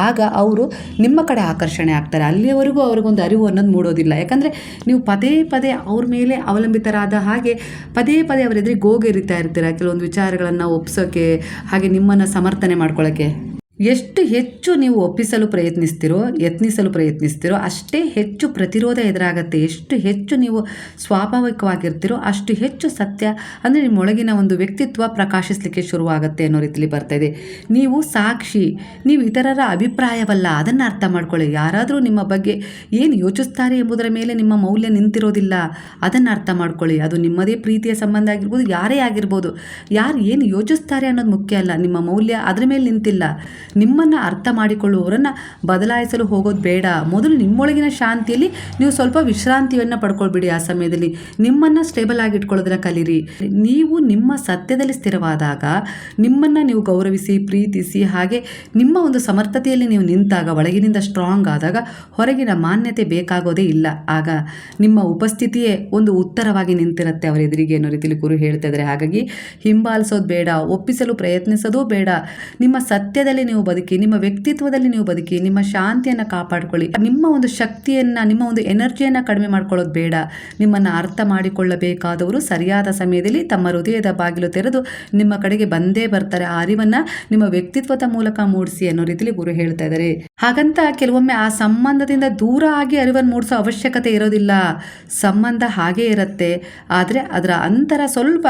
ಆಗ ಅವರು ನಿಮ್ಮ ಕಡೆ ಆಕರ್ಷಣೆ ಆಗ್ತಾರೆ. ಅಲ್ಲಿಯವರೆಗೂ ಅವ್ರಿಗೊಂದು ಅರಿವು ಅನ್ನೋದು ಮೂಡೋದಿಲ್ಲ. ಯಾಕಂದರೆ ನೀವು ಪದೇ ಪದೇ ಅವ್ರ ಮೇಲೆ ಅವಲಂಬಿತರಾದ ಹಾಗೆ ಪದೇ ಪದೇ ಅವರ ಎದುರಿಗೆ ಗೋಗೆರಿತಾ ಇರ್ತೀರ ಕೆಲವೊಂದು ವಿಚಾರಗಳನ್ನು ಒಪ್ಸೋಕ್ಕೆ, ಹಾಗೆ ನಿಮ್ಮನ್ನು ಸಮರ್ಥನೆ ಮಾಡ್ಕೊಳ್ಳೋಕ್ಕೆ. ಎಷ್ಟು ಹೆಚ್ಚು ನೀವು ಒಪ್ಪಿಸಲು ಯತ್ನಿಸಲು ಪ್ರಯತ್ನಿಸ್ತೀರೋ ಅಷ್ಟೇ ಹೆಚ್ಚು ಪ್ರತಿರೋಧ ಎದುರಾಗತ್ತೆ. ಎಷ್ಟು ಹೆಚ್ಚು ನೀವು ಸ್ವಾಭಾವಿಕವಾಗಿರ್ತೀರೋ ಅಷ್ಟು ಹೆಚ್ಚು ಸತ್ಯ ಅಂದರೆ ನಿಮ್ಮೊಳಗಿನ ಒಂದು ವ್ಯಕ್ತಿತ್ವ ಪ್ರಕಾಶಿಸಲಿಕ್ಕೆ ಶುರುವಾಗುತ್ತೆ ಅನ್ನೋ ರೀತಿಯಲ್ಲಿ ಬರ್ತಾಯಿದೆ. ನೀವು ಸಾಕ್ಷಿ, ನೀವು ಇತರರ ಅಭಿಪ್ರಾಯವಲ್ಲ, ಅದನ್ನು ಅರ್ಥ ಮಾಡ್ಕೊಳ್ಳಿ. ಯಾರಾದರೂ ನಿಮ್ಮ ಬಗ್ಗೆ ಏನು ಯೋಚಿಸ್ತಾರೆ ಎಂಬುದರ ಮೇಲೆ ನಿಮ್ಮ ಮೌಲ್ಯ ನಿಂತಿರೋದಿಲ್ಲ, ಅದನ್ನು ಅರ್ಥ ಮಾಡ್ಕೊಳ್ಳಿ. ಅದು ನಿಮ್ಮದೇ ಪ್ರೀತಿಯ ಸಂಬಂಧ ಆಗಿರ್ಬೋದು, ಯಾರೇ ಆಗಿರ್ಬೋದು. ಯಾರು ಏನು ಯೋಚಿಸ್ತಾರೆ ಅನ್ನೋದು ಮುಖ್ಯ ಅಲ್ಲ, ನಿಮ್ಮ ಮೌಲ್ಯ ಅದರ ಮೇಲೆ ನಿಂತಿಲ್ಲ. ನಿಮ್ಮನ್ನು ಅರ್ಥ ಮಾಡಿಕೊಳ್ಳುವವರನ್ನು ಬದಲಾಯಿಸಲು ಹೋಗೋದು ಬೇಡ. ಮೊದಲು ನಿಮ್ಮೊಳಗಿನ ಶಾಂತಿಯಲ್ಲಿ ನೀವು ಸ್ವಲ್ಪ ವಿಶ್ರಾಂತಿಯನ್ನು ಪಡ್ಕೊಳ್ಬಿಡಿ. ಆ ಸಮಯದಲ್ಲಿ ನಿಮ್ಮನ್ನು ಸ್ಟೇಬಲ್ ಆಗಿ ಇಟ್ಕೊಳ್ಳೋದನ್ನ ಕಲೀರಿ. ನೀವು ನಿಮ್ಮ ಸತ್ಯದಲ್ಲಿ ಸ್ಥಿರವಾದಾಗ, ನಿಮ್ಮನ್ನು ನೀವು ಗೌರವಿಸಿ ಪ್ರೀತಿಸಿ, ಹಾಗೆ ನಿಮ್ಮ ಒಂದು ಸಮರ್ಥತೆಯಲ್ಲಿ ನೀವು ನಿಂತಾಗ, ಒಳಗಿನಿಂದ ಸ್ಟ್ರಾಂಗ್ ಆದಾಗ ಹೊರಗಿನ ಮಾನ್ಯತೆ ಬೇಕಾಗೋದೇ ಇಲ್ಲ. ಆಗ ನಿಮ್ಮ ಉಪಸ್ಥಿತಿಯೇ ಒಂದು ಉತ್ತರವಾಗಿ ನಿಂತಿರುತ್ತೆ ಅವರ ಎದುರಿಗೆ ಅನ್ನೋ ರೀತಿಯಲ್ಲಿ ಗುರು ಹೇಳ್ತಾ ಇದ್ದಾರೆ. ಹಾಗಾಗಿ ಹಿಂಬಾಲಿಸೋದು ಬೇಡ, ಒಪ್ಪಿಸಲು ಪ್ರಯತ್ನಿಸೋದು ಬೇಡ. ನಿಮ್ಮ ಸತ್ಯದಲ್ಲಿ ನೀವು ಬದುಕಿ, ನಿಮ್ಮ ವ್ಯಕ್ತಿತ್ವದಲ್ಲಿ ನೀವು ಬದುಕಿ, ನಿಮ್ಮ ಶಾಂತಿಯನ್ನು ಕಾಪಾಡಿಕೊಳ್ಳಿ. ನಿಮ್ಮ ಒಂದು ಶಕ್ತಿಯನ್ನು, ನಿಮ್ಮ ಒಂದು ಎನರ್ಜಿಯನ್ನು ಕಡಿಮೆ ಮಾಡ್ಕೊಳ್ಳೋದು ಬೇಡ. ನಿಮ್ಮನ್ನು ಅರ್ಥ ಮಾಡಿಕೊಳ್ಳಬೇಕಾದವರು ಸರಿಯಾದ ಸಮಯದಲ್ಲಿ ತಮ್ಮ ಹೃದಯದ ಬಾಗಿಲು ತೆರೆದು ನಿಮ್ಮ ಕಡೆಗೆ ಬಂದೇ ಬರ್ತಾರೆ. ಆ ಅರಿವನ್ನು ನಿಮ್ಮ ವ್ಯಕ್ತಿತ್ವದ ಮೂಲಕ ಮೂಡಿಸಿ ಅನ್ನೋ ರೀತಿಯಲ್ಲಿ ಗುರು ಹೇಳ್ತಾ ಇದ್ದಾರೆ. ಹಾಗಂತ ಕೆಲವೊಮ್ಮೆ ಆ ಸಂಬಂಧದಿಂದ ದೂರ ಆಗಿ ಅರಿವನ್ನು ಮೂಡಿಸೋ ಅವಶ್ಯಕತೆ ಇರೋದಿಲ್ಲ. ಸಂಬಂಧ ಹಾಗೇ ಇರುತ್ತೆ, ಆದರೆ ಅದರ ಅಂತರ ಸ್ವಲ್ಪ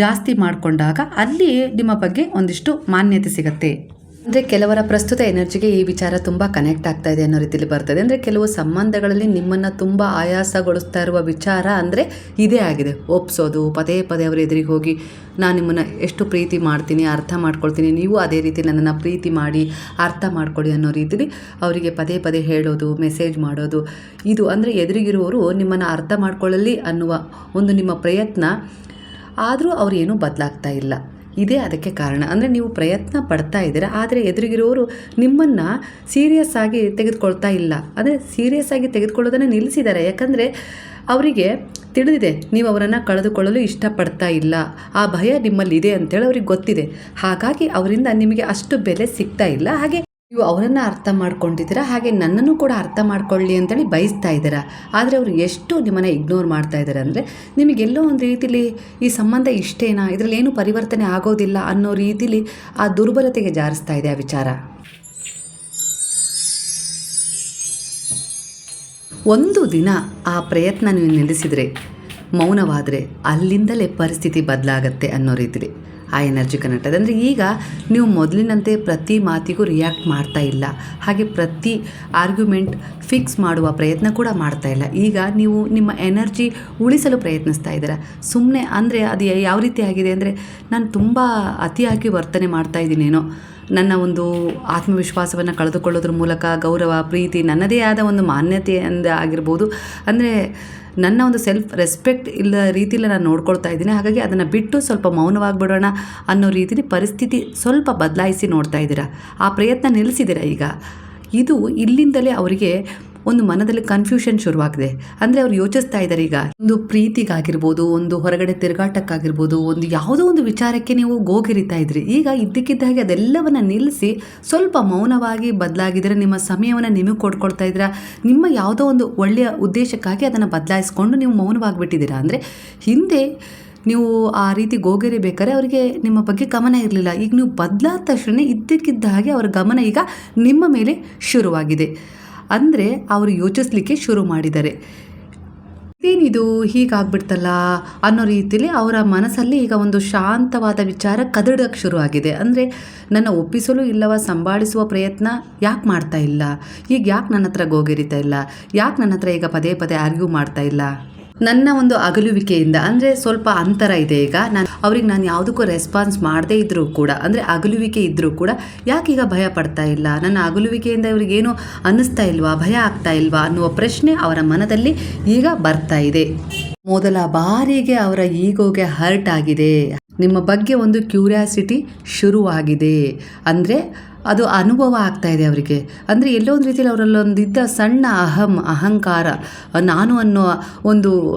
ಜಾಸ್ತಿ ಮಾಡಿಕೊಂಡಾಗ ಅಲ್ಲಿ ನಿಮ್ಮ ಬಗ್ಗೆ ಒಂದಿಷ್ಟು ಮಾನ್ಯತೆ ಸಿಗತ್ತೆ. ಅಂದರೆ ಕೆಲವರ ಪ್ರಸ್ತುತ ಎನರ್ಜಿಗೆ ಈ ವಿಚಾರ ತುಂಬ ಕನೆಕ್ಟ್ ಆಗ್ತಾ ಇದೆ ಅನ್ನೋ ರೀತಿಯಲ್ಲಿ ಬರ್ತದೆ. ಅಂದರೆ ಕೆಲವು ಸಂಬಂಧಗಳಲ್ಲಿ ನಿಮ್ಮನ್ನು ತುಂಬ ಆಯಾಸಗೊಳಿಸ್ತಾ ಇರುವ ವಿಚಾರ ಅಂದರೆ ಇದೇ ಆಗಿದೆ. ಒಪ್ಸೋದು, ಪದೇ ಪದೇ ಅವರ ಎದುರಿಗೆ ಹೋಗಿ ನಾನು ನಿಮ್ಮನ್ನು ಎಷ್ಟು ಪ್ರೀತಿ ಮಾಡ್ತೀನಿ, ಅರ್ಥ ಮಾಡ್ಕೊಳ್ತೀನಿ, ನೀವು ಅದೇ ರೀತಿ ನನ್ನನ್ನು ಪ್ರೀತಿ ಮಾಡಿ ಅರ್ಥ ಮಾಡ್ಕೊಳ್ಳಿ ಅನ್ನೋ ರೀತಿಲಿ ಅವರಿಗೆ ಪದೇ ಪದೇ ಹೇಳೋದು, ಮೆಸೇಜ್ ಮಾಡೋದು. ಇದು ಅಂದರೆ ಎದುರಿಗಿರುವವರು ನಿಮ್ಮನ್ನು ಅರ್ಥ ಮಾಡ್ಕೊಳ್ಳಲಿ ಅನ್ನುವ ಒಂದು ನಿಮ್ಮ ಪ್ರಯತ್ನ, ಆದರೂ ಅವರು ಏನೂ ಬದಲಾಗ್ತಾ ಇಲ್ಲ. ಇದೇ ಅದಕ್ಕೆ ಕಾರಣ. ಅಂದರೆ ನೀವು ಪ್ರಯತ್ನ ಪಡ್ತಾ ಇದ್ದೀರಾ, ಆದರೆ ಎದುರಿಗಿರೋರು ನಿಮ್ಮನ್ನು ಸೀರಿಯಸ್ ಆಗಿ ತೆಗೆದುಕೊಳ್ತಾ ಇಲ್ಲ. ಅಂದರೆ ಸೀರಿಯಸ್ ಆಗಿ ತೆಗೆದುಕೊಳ್ಳೋದನ್ನು ನಿಲ್ಲಿಸಿದ್ದಾರೆ. ಯಾಕಂದರೆ ಅವರಿಗೆ ತಿಳಿದಿದೆ ನೀವು ಅವರನ್ನು ಕಳೆದುಕೊಳ್ಳಲು ಇಷ್ಟಪಡ್ತಾ ಇಲ್ಲ, ಆ ಭಯ ನಿಮ್ಮಲ್ಲಿದೆ ಅಂತೇಳಿ ಅವ್ರಿಗೆ ಗೊತ್ತಿದೆ. ಹಾಗಾಗಿ ಅವರಿಂದ ನಿಮಗೆ ಅಷ್ಟು ಬೆಲೆ ಸಿಗ್ತಾ ಇಲ್ಲ. ಹಾಗೆ ನೀವು ಅವರನ್ನು ಅರ್ಥ ಮಾಡ್ಕೊಂಡಿದ್ದೀರಾ, ಹಾಗೆ ನನ್ನನ್ನು ಕೂಡ ಅರ್ಥ ಮಾಡ್ಕೊಳ್ಳಿ ಅಂತೇಳಿ ಬಯಸ್ತಾ ಇದ್ದೀರಾ. ಆದರೆ ಅವರು ಎಷ್ಟು ನಿಮ್ಮನ್ನು ಇಗ್ನೋರ್ ಮಾಡ್ತಾ ಇದ್ದಾರೆ ಅಂದರೆ ನಿಮಗೆಲ್ಲೋ ಒಂದು ರೀತಿಲಿ ಈ ಸಂಬಂಧ ಇಷ್ಟೇನಾ, ಇದರಲ್ಲಿ ಏನು ಪರಿವರ್ತನೆ ಆಗೋದಿಲ್ಲ ಅನ್ನೋ ರೀತಿಲಿ ಆ ದುರ್ಬಲತೆಗೆ ಜಾರಿಸ್ತಾ ಇದೆ ಆ ವಿಚಾರ. ಒಂದು ದಿನ ಆ ಪ್ರಯತ್ನ ನೀವು ನಿಲ್ಲಿಸಿದರೆ, ಮೌನವಾದರೆ ಅಲ್ಲಿಂದಲೇ ಪರಿಸ್ಥಿತಿ ಬದಲಾಗತ್ತೆ ಅನ್ನೋ ರೀತಿಲಿ ಆ ಎನರ್ಜಿ ಕನೆಕ್ಟ್ ಇದೆ. ಅಂದರೆ ಈಗ ನೀವು ಮೊದಲಿನಂತೆ ಪ್ರತಿ ಮಾತಿಗೂ ರಿಯಾಕ್ಟ್ ಮಾಡ್ತಾ ಇಲ್ಲ, ಹಾಗೆ ಪ್ರತಿ ಆರ್ಗ್ಯುಮೆಂಟ್ ಫಿಕ್ಸ್ ಮಾಡುವ ಪ್ರಯತ್ನ ಕೂಡ ಮಾಡ್ತಾ ಇಲ್ಲ. ಈಗ ನೀವು ನಿಮ್ಮ ಎನರ್ಜಿ ಉಳಿಸಲು ಪ್ರಯತ್ನಿಸ್ತಾ ಇದ್ದೀರಾ. ಸುಮ್ಮನೆ ಅಂದರೆ ಅದು ಯಾವ ರೀತಿ ಆಗಿದೆ ಅಂದರೆ, ನಾನು ತುಂಬ ಅತಿಯಾಗಿ ವರ್ತನೆ ಮಾಡ್ತಾ ಇದ್ದೀನೇನೋ, ನನ್ನ ಒಂದು ಆತ್ಮವಿಶ್ವಾಸವನ್ನು ಕಳೆದುಕೊಳ್ಳೋದ್ರ ಮೂಲಕ ಗೌರವ, ಪ್ರೀತಿ, ನನ್ನದೇ ಆದ ಒಂದು ಮಾನ್ಯತೆಯಿಂದ ಆಗಿರ್ಬೋದು, ಅಂದರೆ ನನ್ನ ಒಂದು ಸೆಲ್ಫ್ ರೆಸ್ಪೆಕ್ಟ್ ಇಲ್ಲ ರೀತಿಯಲ್ಲಿ ನಾನು ನೋಡ್ಕೊಳ್ತಾ ಇದ್ದೀನಿ. ಹಾಗಾಗಿ ಅದನ್ನು ಬಿಟ್ಟು ಸ್ವಲ್ಪ ಮೌನವಾಗಿಬಿಡೋಣ ಅನ್ನೋ ರೀತಿಲಿ ಪರಿಸ್ಥಿತಿ ಸ್ವಲ್ಪ ಬದಲಾಯಿಸಿ ನೋಡ್ತಾ ಇದ್ದೀರಾ. ಆ ಪ್ರಯತ್ನ ನಿಲ್ಲಿಸಿದ್ದೀರಾ. ಈಗ ಇದು ಇಲ್ಲಿಂದಲೇ ಅವರಿಗೆ ಒಂದು ಮನದಲ್ಲಿ ಕನ್ಫ್ಯೂಷನ್ ಶುರುವಾಗಿದೆ. ಅಂದರೆ ಅವ್ರು ಯೋಚಿಸ್ತಾ ಇದ್ದಾರೆ, ಈಗ ಒಂದು ಪ್ರೀತಿಗಾಗಿರ್ಬೋದು, ಒಂದು ಹೊರಗಡೆ ತಿರುಗಾಟಕ್ಕಾಗಿರ್ಬೋದು, ಒಂದು ಯಾವುದೋ ಒಂದು ವಿಚಾರಕ್ಕೆ ನೀವು ಗೋಗಿರಿತಾ ಇದ್ರಿ. ಈಗ ಇದ್ದಕ್ಕಿದ್ದ ಹಾಗೆ ಅದೆಲ್ಲವನ್ನು ನಿಲ್ಲಿಸಿ ಸ್ವಲ್ಪ ಮೌನವಾಗಿ ಬದಲಾಗಿದ್ರೆ, ನಿಮ್ಮ ಸಮಯವನ್ನು ನಿಮಗೆ ಕೊಡ್ಕೊಳ್ತಾ ಇದ್ದೀರಾ. ನಿಮ್ಮ ಯಾವುದೋ ಒಂದು ಒಳ್ಳೆಯ ಉದ್ದೇಶಕ್ಕಾಗಿ ಅದನ್ನು ಬದಲಾಯಿಸ್ಕೊಂಡು ನೀವು ಮೌನವಾಗಿಬಿಟ್ಟಿದ್ದೀರಾ. ಅಂದರೆ ಹಿಂದೆ ನೀವು ಆ ರೀತಿ ಗೋಗೆರಿಬೇಕಾದ್ರೆ ಅವರಿಗೆ ನಿಮ್ಮ ಬಗ್ಗೆ ಗಮನ ಇರಲಿಲ್ಲ. ಈಗ ನೀವು ಬದಲಾದ ತಕ್ಷಣ ಇದ್ದಕ್ಕಿದ್ದ ಹಾಗೆ ಅವರ ಗಮನ ಈಗ ನಿಮ್ಮ ಮೇಲೆ ಶುರುವಾಗಿದೆ. ಅಂದರೆ ಅವರು ಯೋಚಿಸ್ಲಿಕ್ಕೆ ಶುರು ಮಾಡಿದ್ದಾರೆ, ಏನಿದು ಹೀಗಾಗ್ಬಿಡ್ತಲ್ಲ ಅನ್ನೋ ರೀತಿಯಲ್ಲಿ ಅವರ ಮನಸ್ಸಲ್ಲಿ ಈಗ ಒಂದು ಶಾಂತವಾದ ವಿಚಾರ ಕದಡಕ್ಕೆ ಶುರುವಾಗಿದೆ. ಅಂದರೆ ನನ್ನ ಒಪ್ಪಿಸಲು ಇಲ್ಲವ ಸಂಭಾಳಿಸುವ ಪ್ರಯತ್ನ ಯಾಕೆ ಮಾಡ್ತಾ ಇಲ್ಲ, ಈಗ ಯಾಕೆ ನನ್ನ ಹತ್ರ ಗೋಗೆರಿತಾ ಇಲ್ಲ, ಯಾಕೆ ನನ್ನ ಹತ್ರ ಈಗ ಪದೇ ಪದೇ ಆರ್ಗ್ಯೂ ಮಾಡ್ತಾ ಇಲ್ಲ, ನನ್ನ ಒಂದು ಅಗಲುವಿಕೆಯಿಂದ ಅಂದರೆ ಸ್ವಲ್ಪ ಅಂತರ ಇದೆ ಈಗ. ನಾನು ಯಾವುದಕ್ಕೂ ರೆಸ್ಪಾನ್ಸ್ ಮಾಡದೇ ಇದ್ದರೂ ಕೂಡ, ಅಂದರೆ ಅಗಲುವಿಕೆ ಇದ್ದರೂ ಕೂಡ ಯಾಕೀಗ ಭಯ ಪಡ್ತಾ ಇಲ್ಲ, ನನ್ನ ಅಗಲುವಿಕೆಯಿಂದ ಇವರಿಗೇನು ಅನ್ನಿಸ್ತಾ ಇಲ್ವಾ, ಭಯ ಆಗ್ತಾ ಇಲ್ವಾ ಅನ್ನುವ ಪ್ರಶ್ನೆ ಅವರ ಮನದಲ್ಲಿ ಈಗ ಬರ್ತಾ ಇದೆ. ಮೊದಲ ಬಾರಿಗೆ ಅವರ ಈಗೋಗೆ ಹರ್ಟ್ ಆಗಿದೆ. ನಿಮ್ಮ ಬಗ್ಗೆ ಒಂದು ಕ್ಯೂರಿಯಾಸಿಟಿ ಶುರುವಾಗಿದೆ. ಅಂದರೆ ಅದು ಅನುಭವ ಆಗ್ತಾ ಇದೆ ಅವರಿಗೆ. ಅಂದರೆ ಎಲ್ಲೋ ಒಂದು ರೀತಿಯಲ್ಲಿ ಅವರಲ್ಲೊಂದಿದ್ದ ಸಣ್ಣ ಅಹಂಕಾರ, ನಾನು ಅನ್ನೋ ಒಂದು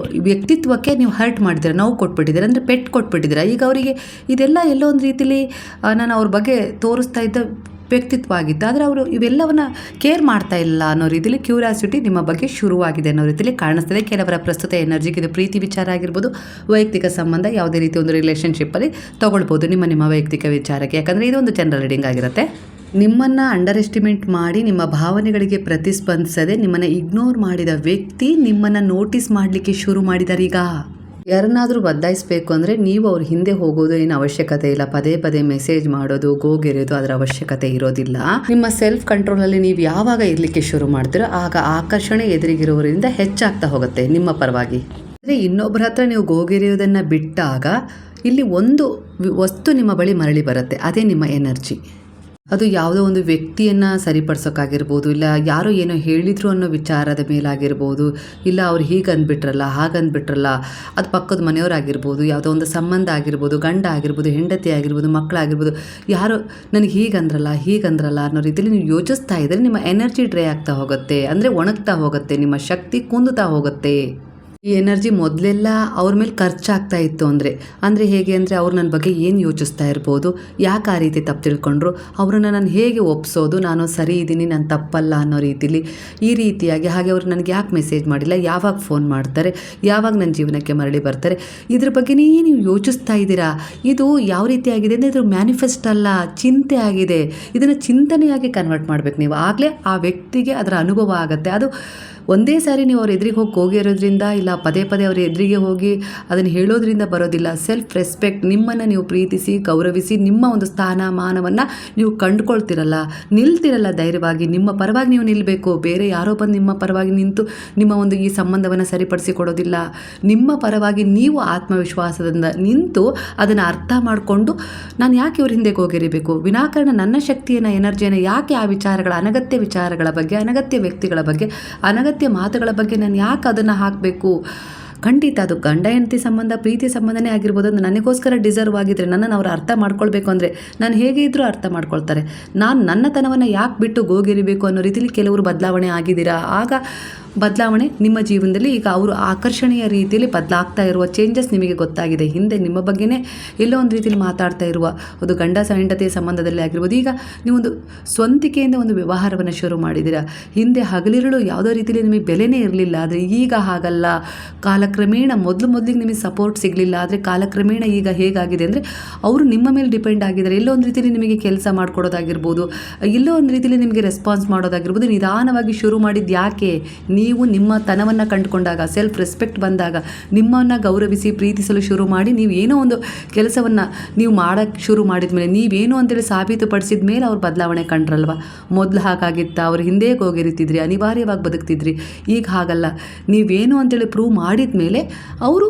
ವ್ಯಕ್ತಿತ್ವಕ್ಕೆ ನೀವು ಹರ್ಟ್ ಮಾಡಿದ್ದೀರ, ನೋವು ಕೊಟ್ಬಿಟ್ಟಿದ್ದೀರ, ಅಂದರೆ ಪೆಟ್ಟು ಕೊಟ್ಬಿಟ್ಟಿದ್ದೀರ. ಈಗ ಅವರಿಗೆ ಇದೆಲ್ಲ ಎಲ್ಲೋ ಒಂದು ರೀತಿಯಲ್ಲಿ ನಾನು ಅವ್ರ ಬಗ್ಗೆ ತೋರಿಸ್ತಾ ಇದ್ದ ವ್ಯಕ್ತಿತ್ವ ಆಗಿತ್ತು, ಆದರೆ ಅವರು ಇವೆಲ್ಲವನ್ನ ಕೇರ್ ಮಾಡ್ತಾ ಇಲ್ಲ ಅನ್ನೋ ರೀತಿಯಲ್ಲಿ ಕ್ಯೂರಿಯಾಸಿಟಿ ನಿಮ್ಮ ಬಗ್ಗೆ ಶುರುವಾಗಿದೆ ಅನ್ನೋ ರೀತಿಯಲ್ಲಿ ಕಾಣಿಸ್ತದೆ. ಕೆಲವರ ಪ್ರಸ್ತುತ ಎನರ್ಜಿಗೆ ಇದು ಪ್ರೀತಿ ವಿಚಾರ ಆಗಿರ್ಬೋದು, ವೈಯಕ್ತಿಕ ಸಂಬಂಧ, ಯಾವುದೇ ರೀತಿ ಒಂದು ರಿಲೇಷನ್ಶಿಪ್ಪಲ್ಲಿ ತೊಗೊಳ್ಬೋದು ನಿಮ್ಮ ವೈಯಕ್ತಿಕ ವಿಚಾರಕ್ಕೆ. ಯಾಕಂದರೆ ಇದೊಂದು ಜನರಲ್ ರೀಡಿಂಗ್ ಆಗಿರುತ್ತೆ. ನಿಮ್ಮನ್ನು ಅಂಡರ್ ಎಸ್ಟಿಮೇಟ್ ಮಾಡಿ ನಿಮ್ಮ ಭಾವನೆಗಳಿಗೆ ಪ್ರತಿಸ್ಪಂದಿಸದೆ ನಿಮ್ಮನ್ನು ಇಗ್ನೋರ್ ಮಾಡಿದ ವ್ಯಕ್ತಿ ನಿಮ್ಮನ್ನು ನೋಟಿಸ್ ಮಾಡಲಿಕ್ಕೆ ಶುರು ಮಾಡಿದ್ದಾರೆ. ಈಗ ಯಾರನ್ನಾದರೂ ಬದಲಾಯಿಸಬೇಕು ಅಂದರೆ ನೀವು ಅವ್ರ ಹಿಂದೆ ಹೋಗೋದು ಏನು ಅವಶ್ಯಕತೆ ಇಲ್ಲ. ಪದೇ ಪದೇ ಮೆಸೇಜ್ ಮಾಡೋದು, ಗೋಗೆರೆಯೋದು ಅದರ ಅವಶ್ಯಕತೆ ಇರೋದಿಲ್ಲ. ನಿಮ್ಮ ಸೆಲ್ಫ್ ಕಂಟ್ರೋಲಲ್ಲಿ ನೀವು ಯಾವಾಗ ಇರಲಿಕ್ಕೆ ಶುರು ಮಾಡ್ತೀರೋ ಆಗ ಆಕರ್ಷಣೆ ಎದುರಿಗಿರೋರಿಂದ ಹೆಚ್ಚಾಗ್ತಾ ಹೋಗುತ್ತೆ ನಿಮ್ಮ ಪರವಾಗಿ. ಅಂದರೆ ಇನ್ನೊಬ್ಬರ ಹತ್ರ ನೀವು ಗೋಗೆರೆಯೋದನ್ನು ಬಿಟ್ಟಾಗ ಇಲ್ಲಿ ಒಂದು ವಸ್ತು ನಿಮ್ಮ ಬಳಿ ಮರಳಿ ಬರುತ್ತೆ, ಅದೇ ನಿಮ್ಮ ಎನರ್ಜಿ. ಅದು ಯಾವುದೋ ಒಂದು ವ್ಯಕ್ತಿಯನ್ನು ಸರಿಪಡಿಸೋಕ್ಕಾಗಿರ್ಬೋದು, ಇಲ್ಲ ಯಾರೋ ಏನೋ ಹೇಳಿದರು ಅನ್ನೋ ವಿಚಾರದ ಮೇಲಾಗಿರ್ಬೋದು, ಇಲ್ಲ ಅವ್ರು ಹೀಗೆ ಅಂದ್ಬಿಟ್ರಲ್ಲ ಹಾಗಂದ್ಬಿಟ್ರಲ್ಲ, ಅದು ಪಕ್ಕದ ಮನೆಯವರಾಗಿರ್ಬೋದು, ಯಾವುದೋ ಒಂದು ಸಂಬಂಧ ಆಗಿರ್ಬೋದು, ಗಂಡ ಆಗಿರ್ಬೋದು, ಹೆಂಡತಿ ಆಗಿರ್ಬೋದು, ಮಕ್ಕಳಾಗಿರ್ಬೋದು, ಯಾರೋ ನನಗೆ ಹೀಗಂದ್ರಲ್ಲ ಅನ್ನೋ ರೀತಿಯಲ್ಲಿ ನೀವು ಯೋಚಿಸ್ತಾ ಇದ್ದರೆ ನಿಮ್ಮ ಎನರ್ಜಿ ಡ್ರೈ ಆಗ್ತಾ ಹೋಗುತ್ತೆ. ಅಂದರೆ ಒಣಗ್ತಾ ಹೋಗುತ್ತೆ, ನಿಮ್ಮ ಶಕ್ತಿ ಕುಂದುತ್ತಾ ಹೋಗುತ್ತೆ. ಈ ಎನರ್ಜಿ ಮೊದಲೆಲ್ಲ ಅವ್ರ ಮೇಲೆ ಖರ್ಚಾಗ್ತಾ ಇತ್ತು. ಅಂದರೆ ಹೇಗೆ ಅಂದರೆ ಅವ್ರು ನನ್ನ ಬಗ್ಗೆ ಏನು ಯೋಚಿಸ್ತಾ ಇರ್ಬೋದು, ಯಾಕೆ ಆ ರೀತಿ ತಪ್ಪು ತಿಳ್ಕೊಂಡ್ರು, ಅವ್ರನ್ನ ನಾನು ಹೇಗೆ ಒಪ್ಸೋದು, ನಾನು ಸರಿ ಇದ್ದೀನಿ, ನಾನು ತಪ್ಪಲ್ಲ ಅನ್ನೋ ರೀತಿಲಿ ಈ ರೀತಿಯಾಗಿ. ಹಾಗೆ ಅವ್ರು ನನಗೆ ಯಾಕೆ ಮೆಸೇಜ್ ಮಾಡಿಲ್ಲ, ಯಾವಾಗ ಫೋನ್ ಮಾಡ್ತಾರೆ, ಯಾವಾಗ ನನ್ನ ಜೀವನಕ್ಕೆ ಮರಳಿ ಬರ್ತಾರೆ, ಇದ್ರ ಬಗ್ಗೆನೇ ನೀವು ಯೋಚಿಸ್ತಾ ಇದ್ದೀರಾ. ಇದು ಯಾವ ರೀತಿ ಆಗಿದೆ ಅಂದರೆ ಇದು ಮ್ಯಾನಿಫೆಸ್ಟ್ ಅಲ್ಲ, ಚಿಂತೆ ಆಗಿದೆ. ಇದನ್ನು ಚಿಂತನೆಯಾಗಿ ಕನ್ವರ್ಟ್ ಮಾಡಬೇಕು ನೀವು. ಆಗಲೇ ಆ ವ್ಯಕ್ತಿಗೆ ಅದರ ಅನುಭವ ಆಗುತ್ತೆ. ಅದು ಒಂದೇ ಸಾರಿ ನೀವು ಅವ್ರ ಎದುರಿಗೆ ಹೋಗಿರೋದ್ರಿಂದ, ಇಲ್ಲ ಪದೇ ಪದೇ ಅವ್ರ ಎದುರಿಗೆ ಹೋಗಿ ಅದನ್ನು ಹೇಳೋದ್ರಿಂದ ಬರೋದಿಲ್ಲ. ಸೆಲ್ಫ್ ರೆಸ್ಪೆಕ್ಟ್, ನಿಮ್ಮನ್ನು ನೀವು ಪ್ರೀತಿಸಿ ಗೌರವಿಸಿ ನಿಮ್ಮ ಒಂದು ಸ್ಥಾನಮಾನವನ್ನು ನೀವು ಕಂಡುಕೊಳ್ತಿರಲ್ಲ, ನಿಲ್ತಿರಲ್ಲ ಧೈರ್ಯವಾಗಿ. ನಿಮ್ಮ ಪರವಾಗಿ ನೀವು ನಿಲ್ಲಬೇಕು. ಬೇರೆ ಯಾರೋ ಬಂದು ನಿಮ್ಮ ಪರವಾಗಿ ನಿಂತು ನಿಮ್ಮ ಒಂದು ಈ ಸಂಬಂಧವನ್ನು ಸರಿಪಡಿಸಿ ಕೊಡೋದಿಲ್ಲ. ನಿಮ್ಮ ಪರವಾಗಿ ನೀವು ಆತ್ಮವಿಶ್ವಾಸದಿಂದ ನಿಂತು ಅದನ್ನು ಅರ್ಥ ಮಾಡಿಕೊಂಡು, ನಾನು ಯಾಕೆ ಇವ್ರ ಹಿಂದೆ ಹೋಗಿರಬೇಕು, ವಿನಾಕಾರಣ ನನ್ನ ಶಕ್ತಿಯನ್ನು ಎನರ್ಜಿಯನ್ನು ಯಾಕೆ ಆ ವಿಚಾರಗಳ ಅನಗತ್ಯ ವಿಚಾರಗಳ ಬಗ್ಗೆ, ಅನಗತ್ಯ ವ್ಯಕ್ತಿಗಳ ಬಗ್ಗೆ, ಅನಗತ್ಯ ಮಾತುಗಳ ಬಗ್ಗೆ ನಾನು ಯಾಕೆ ಅದನ್ನು ಹಾಕಬೇಕು. ಖಂಡಿತ ಅದು ಗಂಡ ಹೆಂಡತಿ ಸಂಬಂಧ, ಪ್ರೀತಿ ಸಂಬಂಧನೇ ಆಗಿರ್ಬೋದು. ಅದು ನನಗೋಸ್ಕರ ಡಿಸರ್ವ್ ಆಗಿದ್ದರೆ, ನನ್ನನ್ನು ಅವ್ರು ಅರ್ಥ ಮಾಡ್ಕೊಳ್ಬೇಕು ಅಂದರೆ ನಾನು ಹೇಗೆ ಇದ್ದರೂ ಅರ್ಥ ಮಾಡ್ಕೊಳ್ತಾರೆ. ನಾನು ನನ್ನತನವನ್ನು ಯಾಕೆ ಬಿಟ್ಟು ಗೋಗೆರಿಬೇಕು ಅನ್ನೋ ರೀತಿಯಲ್ಲಿ ಕೆಲವರು ಬದಲಾವಣೆ ಆಗಿದ್ದೀರಾ. ಆಗ ಬದಲಾವಣೆ ನಿಮ್ಮ ಜೀವನದಲ್ಲಿ ಈಗ ಅವರು ಆಕರ್ಷಣೆಯ ರೀತಿಯಲ್ಲಿ ಬದಲಾಗ್ತಾ ಇರುವ ಚೇಂಜಸ್ ನಿಮಗೆ ಗೊತ್ತಾಗಿದೆ. ಹಿಂದೆ ನಿಮ್ಮ ಬಗ್ಗೆನೇ ಎಲ್ಲೋ ಒಂದು ರೀತಿಯಲ್ಲಿ ಮಾತಾಡ್ತಾ ಇರುವ ಒಂದು ಗಂಡ ಹೆಂಡತಿಯ ಸಂಬಂಧದಲ್ಲಿ ಆಗಿರ್ಬೋದು, ಈಗ ನೀವೊಂದು ಸ್ವಂತಿಕೆಯಿಂದ ಒಂದು ವ್ಯವಹಾರವನ್ನು ಶುರು ಮಾಡಿದ್ದೀರಾ. ಹಿಂದೆ ಹಗಲಿರುಳು ಯಾವುದೋ ರೀತಿಯಲ್ಲಿ ನಿಮಗೆ ಬೆಲೆನೇ ಇರಲಿಲ್ಲ, ಆದರೆ ಈಗ ಹಾಗಲ್ಲ. ಕಾಲಕ್ರಮೇಣ ಮೊದಲಿಗೆ ನಿಮಗೆ ಸಪೋರ್ಟ್ ಸಿಗಲಿಲ್ಲ, ಆದರೆ ಕಾಲಕ್ರಮೇಣ ಈಗ ಹೇಗಾಗಿದೆ ಅಂದರೆ ಅವರು ನಿಮ್ಮ ಮೇಲೆ ಡಿಪೆಂಡ್ ಆಗಿದ್ದಾರೆ. ಎಲ್ಲೋ ಒಂದು ರೀತಿಯಲ್ಲಿ ನಿಮಗೆ ಕೆಲಸ ಮಾಡಿಕೊಡೋದಾಗಿರ್ಬೋದು, ಎಲ್ಲೋ ಒಂದು ರೀತಿಯಲ್ಲಿ ನಿಮಗೆ ರೆಸ್ಪಾನ್ಸ್ ಮಾಡೋದಾಗಿರ್ಬೋದು. ನಿಧಾನವಾಗಿ ಶುರು ಮಾಡಿದ್ದು ಯಾಕೆ, ನೀವು ನಿಮ್ಮ ತನವನ್ನು ಕಂಡುಕೊಂಡಾಗ, ಸೆಲ್ಫ್ ರೆಸ್ಪೆಕ್ಟ್ ಬಂದಾಗ, ನಿಮ್ಮನ್ನು ಗೌರವಿಸಿ ಪ್ರೀತಿಸಲು ಶುರು ಮಾಡಿ, ನೀವು ಏನೋ ಒಂದು ಕೆಲಸವನ್ನು ನೀವು ಮಾಡೋಕ್ಕೆ ಶುರು ಮಾಡಿದ ಮೇಲೆ, ನೀವೇನು ಅಂತೇಳಿ ಸಾಬೀತುಪಡಿಸಿದ ಮೇಲೆ ಅವ್ರು ಬದಲಾವಣೆ ಕಂಡ್ರಲ್ವ. ಮೊದಲು ಹಾಗಾಗಿತ್ತ, ಅವ್ರು ಹಿಂದೆ ಹೋಗಿರ್ತಿದ್ರಿ, ಅನಿವಾರ್ಯವಾಗಿ ಬದುಕ್ತಿದ್ರಿ. ಈಗ ಹಾಗಲ್ಲ, ನೀವೇನು ಅಂತೇಳಿ ಪ್ರೂವ್ ಮಾಡಿದ ಮೇಲೆ ಅವರು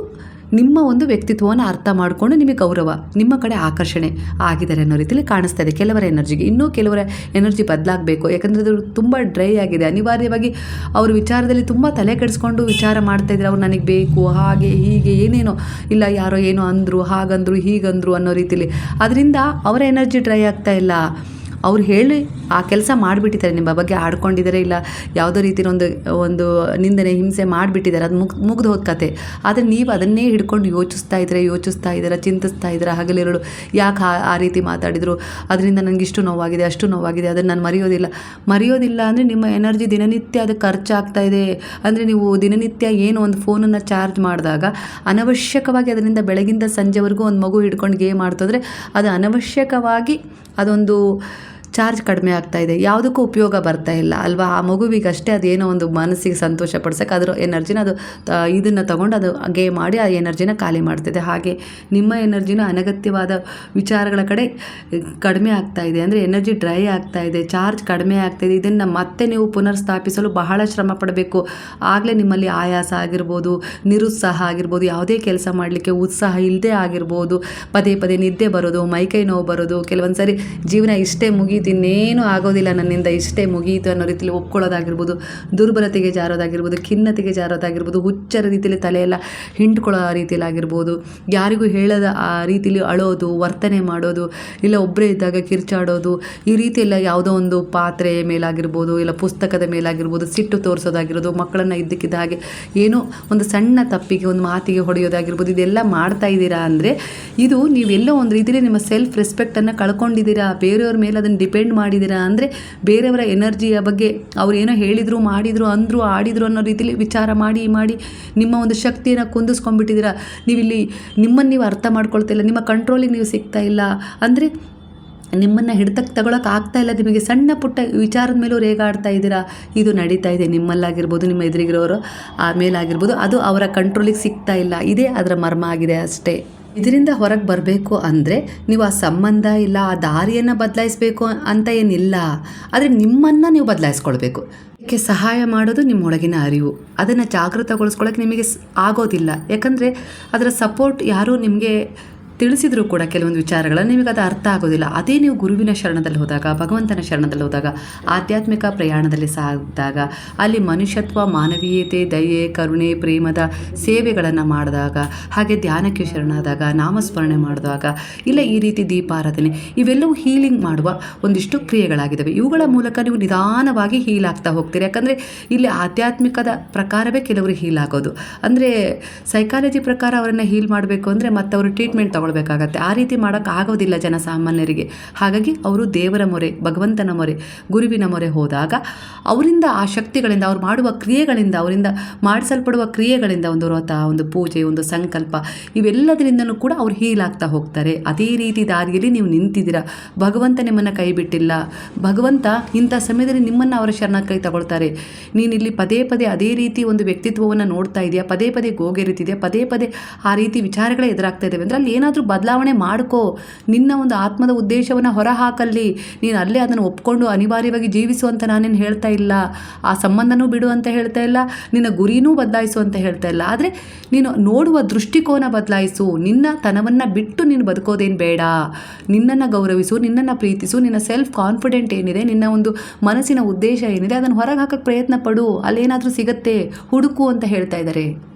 ನಿಮ್ಮ ಒಂದು ವ್ಯಕ್ತಿತ್ವವನ್ನು ಅರ್ಥ ಮಾಡಿಕೊಂಡು ನಿಮಗೆ ಗೌರವ, ನಿಮ್ಮ ಕಡೆ ಆಕರ್ಷಣೆ ಆಗಿದ್ದಾರೆ ಅನ್ನೋ ರೀತಿಯಲ್ಲಿ ಕಾಣಿಸ್ತಾ ಇದೆ ಕೆಲವರ ಎನರ್ಜಿಗೆ. ಇನ್ನೂ ಕೆಲವರ ಎನರ್ಜಿ ಬದಲಾಗಬೇಕು, ಯಾಕಂದರೆ ಅದು ತುಂಬ ಡ್ರೈ ಆಗಿದೆ. ಅನಿವಾರ್ಯವಾಗಿ ಅವ್ರ ವಿಚಾರದಲ್ಲಿ ತುಂಬ ತಲೆ ಕೆಡಿಸ್ಕೊಂಡು ವಿಚಾರ ಮಾಡ್ತಾಯಿದ್ರೆ, ಅವ್ರು ನನಗೆ ಬೇಕು, ಹಾಗೆ ಹೀಗೆ ಏನೇನೋ, ಇಲ್ಲ ಯಾರೋ ಏನೋ ಅಂದರು, ಹಾಗಂದರು ಹೀಗಂದರು ಅನ್ನೋ ರೀತಿಯಲ್ಲಿ. ಅದರಿಂದ ಅವರ ಎನರ್ಜಿ ಡ್ರೈ ಆಗ್ತಾ ಇಲ್ಲ. ಅವ್ರು ಹೇಳಿ ಆ ಕೆಲಸ ಮಾಡಿಬಿಟ್ಟಿದ್ದಾರೆ, ನಿಮ್ಮ ಬಗ್ಗೆ ಆಡ್ಕೊಂಡಿದ್ದಾರೆ, ಇಲ್ಲ ಯಾವುದೋ ರೀತಿಯ ಒಂದು ನಿಂದನೆ ಹಿಂಸೆ ಮಾಡಿಬಿಟ್ಟಿದ್ದಾರೆ, ಅದು ಮುಗ್ದು ಹೋದ ಕತೆ. ಆದರೆ ನೀವು ಅದನ್ನೇ ಹಿಡ್ಕೊಂಡು ಯೋಚಿಸ್ತಾ ಇದ್ದೀರಾ, ಚಿಂತಿಸ್ತಾ ಇದ್ದೀರಾ ಹಗಲಿರುಳು. ಯಾಕೆ ಆ ರೀತಿ ಮಾತಾಡಿದರು, ಅದರಿಂದ ನನಗೆ ಇಷ್ಟು ನೋವಾಗಿದೆ, ಅಷ್ಟು ನೋವಾಗಿದೆ, ಅದನ್ನು ನಾನು ಮರೆಯೋದಿಲ್ಲ ಅಂದರೆ ನಿಮ್ಮ ಎನರ್ಜಿ ದಿನನಿತ್ಯ ಅದಕ್ಕೆ ಖರ್ಚಾಗ್ತಾ ಇದೆ. ಅಂದರೆ ನೀವು ದಿನನಿತ್ಯ ಏನು ಒಂದು ಫೋನನ್ನು ಚಾರ್ಜ್ ಮಾಡಿದಾಗ ಅನವಶ್ಯಕವಾಗಿ ಅದರಿಂದ ಬೆಳಗಿಂದ ಸಂಜೆವರೆಗೂ ಒಂದು ಮಗು ಹಿಡ್ಕೊಂಡು ಗೇಮ್ ಆಡ್ತಂದರೆ ಅದು ಅನವಶ್ಯಕವಾಗಿ ಅದೊಂದು ಚಾರ್ಜ್ ಕಡಿಮೆ ಆಗ್ತಾ ಇದೆ, ಯಾವುದಕ್ಕೂ ಉಪಯೋಗ ಬರ್ತಾ ಇಲ್ಲ ಅಲ್ವಾ. ಆ ಮಗುವಿಗಷ್ಟೇ ಅದೇನೋ ಒಂದು ಮನಸ್ಸಿಗೆ ಸಂತೋಷ ಪಡಿಸೋಕೆ ಅದರ ಎನರ್ಜಿನ ಅದು ಇದನ್ನು ತಗೊಂಡು ಅದು ಗೇಮ್ ಮಾಡಿ ಆ ಎನರ್ಜಿನ ಖಾಲಿ ಮಾಡ್ತಿದೆ. ಹಾಗೆ ನಿಮ್ಮ ಎನರ್ಜಿನ ಅನಗತ್ಯವಾದ ವಿಚಾರಗಳ ಕಡೆ ಕಡಿಮೆ ಆಗ್ತಾ ಇದೆ, ಅಂದರೆ ಎನರ್ಜಿ ಡ್ರೈ ಆಗ್ತಾ ಇದೆ, ಚಾರ್ಜ್ ಕಡಿಮೆ ಆಗ್ತಾ ಇದೆ. ಇದನ್ನು ಮತ್ತೆ ನೀವು ಪುನರ್ ಸ್ಥಾಪಿಸಲು ಬಹಳ ಶ್ರಮ ಪಡಬೇಕು. ಆಗಲೇ ನಿಮ್ಮಲ್ಲಿ ಆಯಾಸ ಆಗಿರ್ಬೋದು, ನಿರುತ್ಸಾಹ ಆಗಿರ್ಬೋದು, ಯಾವುದೇ ಕೆಲಸ ಮಾಡಲಿಕ್ಕೆ ಉತ್ಸಾಹ ಇಲ್ಲದೆ ಆಗಿರ್ಬೋದು, ಪದೇ ಪದೇ ನಿದ್ದೆ ಬರೋದು, ಮೈಕೈ ನೋವು ಬರೋದು, ಕೆಲವೊಂದು ಸರಿ ಜೀವನ ಇಷ್ಟೇ ಮುಗೀತು, ಇನ್ನೇನು ಆಗೋದಿಲ್ಲ ನನ್ನಿಂದ, ಇಷ್ಟೇ ಮುಗೀತು ಅನ್ನೋ ರೀತಿಯಲ್ಲಿ ಒಪ್ಕೊಳ್ಳೋದಾಗಿರ್ಬೋದು, ದುರ್ಬಲತೆಗೆ ಜಾರೋದಾಗಿರ್ಬೋದು, ಖಿನ್ನತೆಗೆ ಜಾರೋದಾಗಿರ್ಬೋದು, ಹುಚ್ಚರ ರೀತಿಯಲ್ಲಿ ತಲೆಯೆಲ್ಲ ಹಿಂಡ್ಕೊಳ್ಳೋ ರೀತಿಯಲ್ಲಿ ಆಗಿರ್ಬೋದು, ಯಾರಿಗೂ ಹೇಳದ ಆ ರೀತಿಯಲ್ಲಿ ಅಳೋದು, ವರ್ತನೆ ಮಾಡೋದು, ಇಲ್ಲ ಒಬ್ಬರೇ ಇದ್ದಾಗ ಕಿರ್ಚಾಡೋದು, ಈ ರೀತಿ ಎಲ್ಲ ಯಾವುದೋ ಒಂದು ಪಾತ್ರೆ ಮೇಲಾಗಿರ್ಬೋದು, ಇಲ್ಲ ಪುಸ್ತಕದ ಮೇಲಾಗಿರ್ಬೋದು ಸಿಟ್ಟು ತೋರಿಸೋದಾಗಿರೋದು, ಮಕ್ಕಳನ್ನು ಇದ್ದಕ್ಕಿದ್ದ ಹಾಗೆ ಏನೋ ಒಂದು ಸಣ್ಣ ತಪ್ಪಿಗೆ ಒಂದು ಮಾತಿಗೆ ಹೊಡೆಯೋದಾಗಿರ್ಬೋದು, ಇದೆಲ್ಲ ಮಾಡ್ತಾ ಇದ್ದೀರಾ ಅಂದರೆ ಇದು ನೀವೆಲ್ಲೋ ಒಂದು ರೀತಿಯಲ್ಲಿ ನಿಮ್ಮ ಸೆಲ್ಫ್ ರೆಸ್ಪೆಕ್ಟನ್ನು ಕಳ್ಕೊಂಡಿದ್ದೀರಾ, ಬೇರೆಯವ್ರ ಮೇಲೆ ಅದನ್ನು ಡಿಪೆಂಡ್ ಮಾಡಿದ್ದೀರಾ. ಅಂದರೆ ಬೇರೆಯವರ ಎನರ್ಜಿಯ ಬಗ್ಗೆ ಅವ್ರು ಏನೋ ಹೇಳಿದರು, ಮಾಡಿದರು, ಅಂದರು, ಆಡಿದರು ಅನ್ನೋ ರೀತಿಯಲ್ಲಿ ವಿಚಾರ ಮಾಡಿ ನಿಮ್ಮ ಒಂದು ಶಕ್ತಿಯನ್ನು ಕುಂದಿಸ್ಕೊಂಡ್ಬಿಟ್ಟಿದ್ದೀರಾ. ನೀವಿಲ್ಲಿ ನಿಮ್ಮನ್ನು ನೀವು ಅರ್ಥ ಮಾಡ್ಕೊಳ್ತಾ ಇಲ್ಲ, ನಿಮ್ಮ ಕಂಟ್ರೋಲಿಗೆ ನೀವು ಸಿಗ್ತಾ ಇಲ್ಲ, ಅಂದರೆ ನಿಮ್ಮನ್ನು ಹಿಡ್ತಕ್ಕೆ ತಗೊಳಕ್ಕೆ ಆಗ್ತಾ ಇಲ್ಲ, ನಿಮಗೆ ಸಣ್ಣ ಪುಟ್ಟ ವಿಚಾರದ ಮೇಲೂ ರೇಗಾಡ್ತಾ ಇದ್ದೀರಾ. ಇದು ನಡೀತಾ ಇದೆ ನಿಮ್ಮಲ್ಲಾಗಿರ್ಬೋದು, ನಿಮ್ಮ ಎದುರಿಗಿರೋರು ಮೇಲಾಗಿರ್ಬೋದು, ಅದು ಅವರ ಕಂಟ್ರೋಲಿಗೆ ಸಿಗ್ತಾ ಇಲ್ಲ. ಇದೇ ಅದರ ಮರ್ಮ ಆಗಿದೆ ಅಷ್ಟೇ. ಇದರಿಂದ ಹೊರಗೆ ಬರಬೇಕು ಅಂದರೆ ನೀವು ಆ ಸಂಬಂಧ ಇಲ್ಲ ಆ ದಾರಿಯನ್ನು ಬದಲಾಯಿಸಬೇಕು ಅಂತ ಏನಿಲ್ಲ, ಆದರೆ ನಿಮ್ಮನ್ನು ನೀವು ಬದಲಾಯಿಸ್ಕೊಳ್ಬೇಕು. ಇದಕ್ಕೆ ಸಹಾಯ ಮಾಡೋದು ನಿಮ್ಮೊಳಗಿನ ಅರಿವು. ಅದನ್ನು ಜಾಗೃತಗೊಳಿಸ್ಕೊಳ್ಳೋಕೆ ನಿಮಗೆ ಆಗೋದಿಲ್ಲ, ಯಾಕಂದರೆ ಅದರ ಸಪೋರ್ಟ್ ಯಾರೂ ನಿಮಗೆ ತಿಳಿಸಿದರೂ ಕೂಡ ಕೆಲವೊಂದು ವಿಚಾರಗಳನ್ನು ನಿಮಗೆ ಅದು ಅರ್ಥ ಆಗೋದಿಲ್ಲ. ಅದೇ ನೀವು ಗುರುವಿನ ಶರಣದಲ್ಲಿ ಹೋದಾಗ, ಭಗವಂತನ ಶರಣದಲ್ಲಿ ಹೋದಾಗ, ಆಧ್ಯಾತ್ಮಿಕ ಪ್ರಯಾಣದಲ್ಲಿ ಸಾಗಿದಾಗ, ಅಲ್ಲಿ ಮನುಷ್ಯತ್ವ, ಮಾನವೀಯತೆ, ದಯೆ, ಕರುಣೆ, ಪ್ರೇಮದ ಸೇವೆಗಳನ್ನು ಮಾಡಿದಾಗ, ಹಾಗೆ ಧ್ಯಾನಕ್ಕೆ ಶರಣಾದಾಗ, ನಾಮಸ್ಮರಣೆ ಮಾಡಿದಾಗ, ಇಲ್ಲ ಈ ರೀತಿ ದೀಪಾರಾಧನೆ, ಇವೆಲ್ಲವೂ ಹೀಲಿಂಗ್ ಮಾಡುವ ಒಂದಿಷ್ಟು ಕ್ರಿಯೆಗಳಾಗಿದ್ದಾವೆ. ಇವುಗಳ ಮೂಲಕ ನೀವು ನಿಧಾನವಾಗಿ ಹೀಲ್ ಆಗ್ತಾ ಹೋಗ್ತೀರಿ. ಯಾಕಂದರೆ ಇಲ್ಲಿ ಆಧ್ಯಾತ್ಮಿಕದ ಪ್ರಕಾರವೇ ಕೆಲವರು ಹೀಲ್ ಆಗೋದು. ಅಂದರೆ ಸೈಕಾಲಜಿ ಪ್ರಕಾರ ಅವರನ್ನು ಹೀಲ್ ಮಾಡಬೇಕು ಅಂದರೆ ಮತ್ತು ಅವರು ಟ್ರೀಟ್ಮೆಂಟ್ ಬೇಕಾಗತ್ತೆ. ಆ ರೀತಿ ಮಾಡೋಕ್ಕಾಗೋದಿಲ್ಲ ಜನಸಾಮಾನ್ಯರಿಗೆ. ಹಾಗಾಗಿ ಅವರು ದೇವರ ಮೊರೆ, ಭಗವಂತನ ಮೊರೆ, ಗುರುವಿನ ಮೊರೆ ಹೋದಾಗ ಅವರಿಂದ ಆ ಶಕ್ತಿಗಳಿಂದ, ಅವ್ರು ಮಾಡುವ ಕ್ರಿಯೆಗಳಿಂದ, ಅವರಿಂದ ಮಾಡಿಸಲ್ಪಡುವ ಕ್ರಿಯೆಗಳಿಂದ, ಒಂದು ವ್ರತ, ಒಂದು ಪೂಜೆ, ಒಂದು ಸಂಕಲ್ಪ, ಇವೆಲ್ಲದರಿಂದನೂ ಕೂಡ ಅವ್ರು ಹೀಲ್ ಆಗ್ತಾ ಹೋಗ್ತಾರೆ. ಅದೇ ರೀತಿ ದಾರಿಯಲ್ಲಿ ನೀವು ನಿಂತಿದ್ದೀರಾ. ಭಗವಂತ ನಿಮ್ಮನ್ನು ಕೈ ಬಿಟ್ಟಿಲ್ಲ. ಭಗವಂತ ಇಂಥ ಸಮಯದಲ್ಲಿ ನಿಮ್ಮನ್ನು ಅವರ ಶರಣ ಕೈ ತಗೊಳ್ತಾರೆ. ನೀನಿಲ್ಲಿ ಪದೇ ಪದೇ ಅದೇ ರೀತಿ ಒಂದು ವ್ಯಕ್ತಿತ್ವವನ್ನು ನೋಡ್ತಾ ಇದೆಯಾ, ಪದೇ ಪದೇ ಗೋಗೆರಿತಿದೆಯಾ, ಪದೇ ಪದೇ ಆ ರೀತಿ ವಿಚಾರಗಳೇ ಎದುರಾಗ್ತಾ ಇದ್ದಾವೆ ಅಂದರೆ ಅಲ್ಲಿ ಏನಾದರೂ ಬದಲಾವಣೆ ಮಾಡ್ಕೋ. ನಿನ್ನ ಒಂದು ಆತ್ಮದ ಉದ್ದೇಶವನ್ನು ಹೊರಹಾಕಲ್ಲಿ. ನೀನು ಅಲ್ಲೇ ಅದನ್ನು ಒಪ್ಕೊಂಡು ಅನಿವಾರ್ಯವಾಗಿ ಜೀವಿಸು ಅಂತ ನಾನೇನು ಹೇಳ್ತಾ ಇಲ್ಲ. ಆ ಸಂಬಂಧನೂ ಬಿಡು ಅಂತ ಹೇಳ್ತಾ ಇಲ್ಲ, ನಿನ್ನ ಗುರಿನೂ ಬದಲಾಯಿಸು ಅಂತ ಹೇಳ್ತಾ ಇಲ್ಲ. ಆದರೆ ನೀನು ನೋಡುವ ದೃಷ್ಟಿಕೋನ ಬದಲಾಯಿಸು. ನಿನ್ನ ತನವನ್ನು ಬಿಟ್ಟು ನೀನು ಬದುಕೋದೇನು ಬೇಡ. ನಿನ್ನನ್ನು ಗೌರವಿಸು, ನಿನ್ನನ್ನು ಪ್ರೀತಿಸು, ನಿನ್ನ ಸೆಲ್ಫ್ ಕಾನ್ಫಿಡೆಂಟ್ ಏನಿದೆ, ನಿನ್ನ ಒಂದು ಮನಸ್ಸಿನ ಉದ್ದೇಶ ಏನಿದೆ ಅದನ್ನು ಹೊರಗೆ ಹಾಕಕ್ಕೆ ಪ್ರಯತ್ನ ಪಡು. ಅಲ್ಲೇನಾದರೂ ಸಿಗತ್ತೆ, ಹುಡುಕು ಅಂತ ಹೇಳ್ತಾ ಇದ್ದಾರೆ.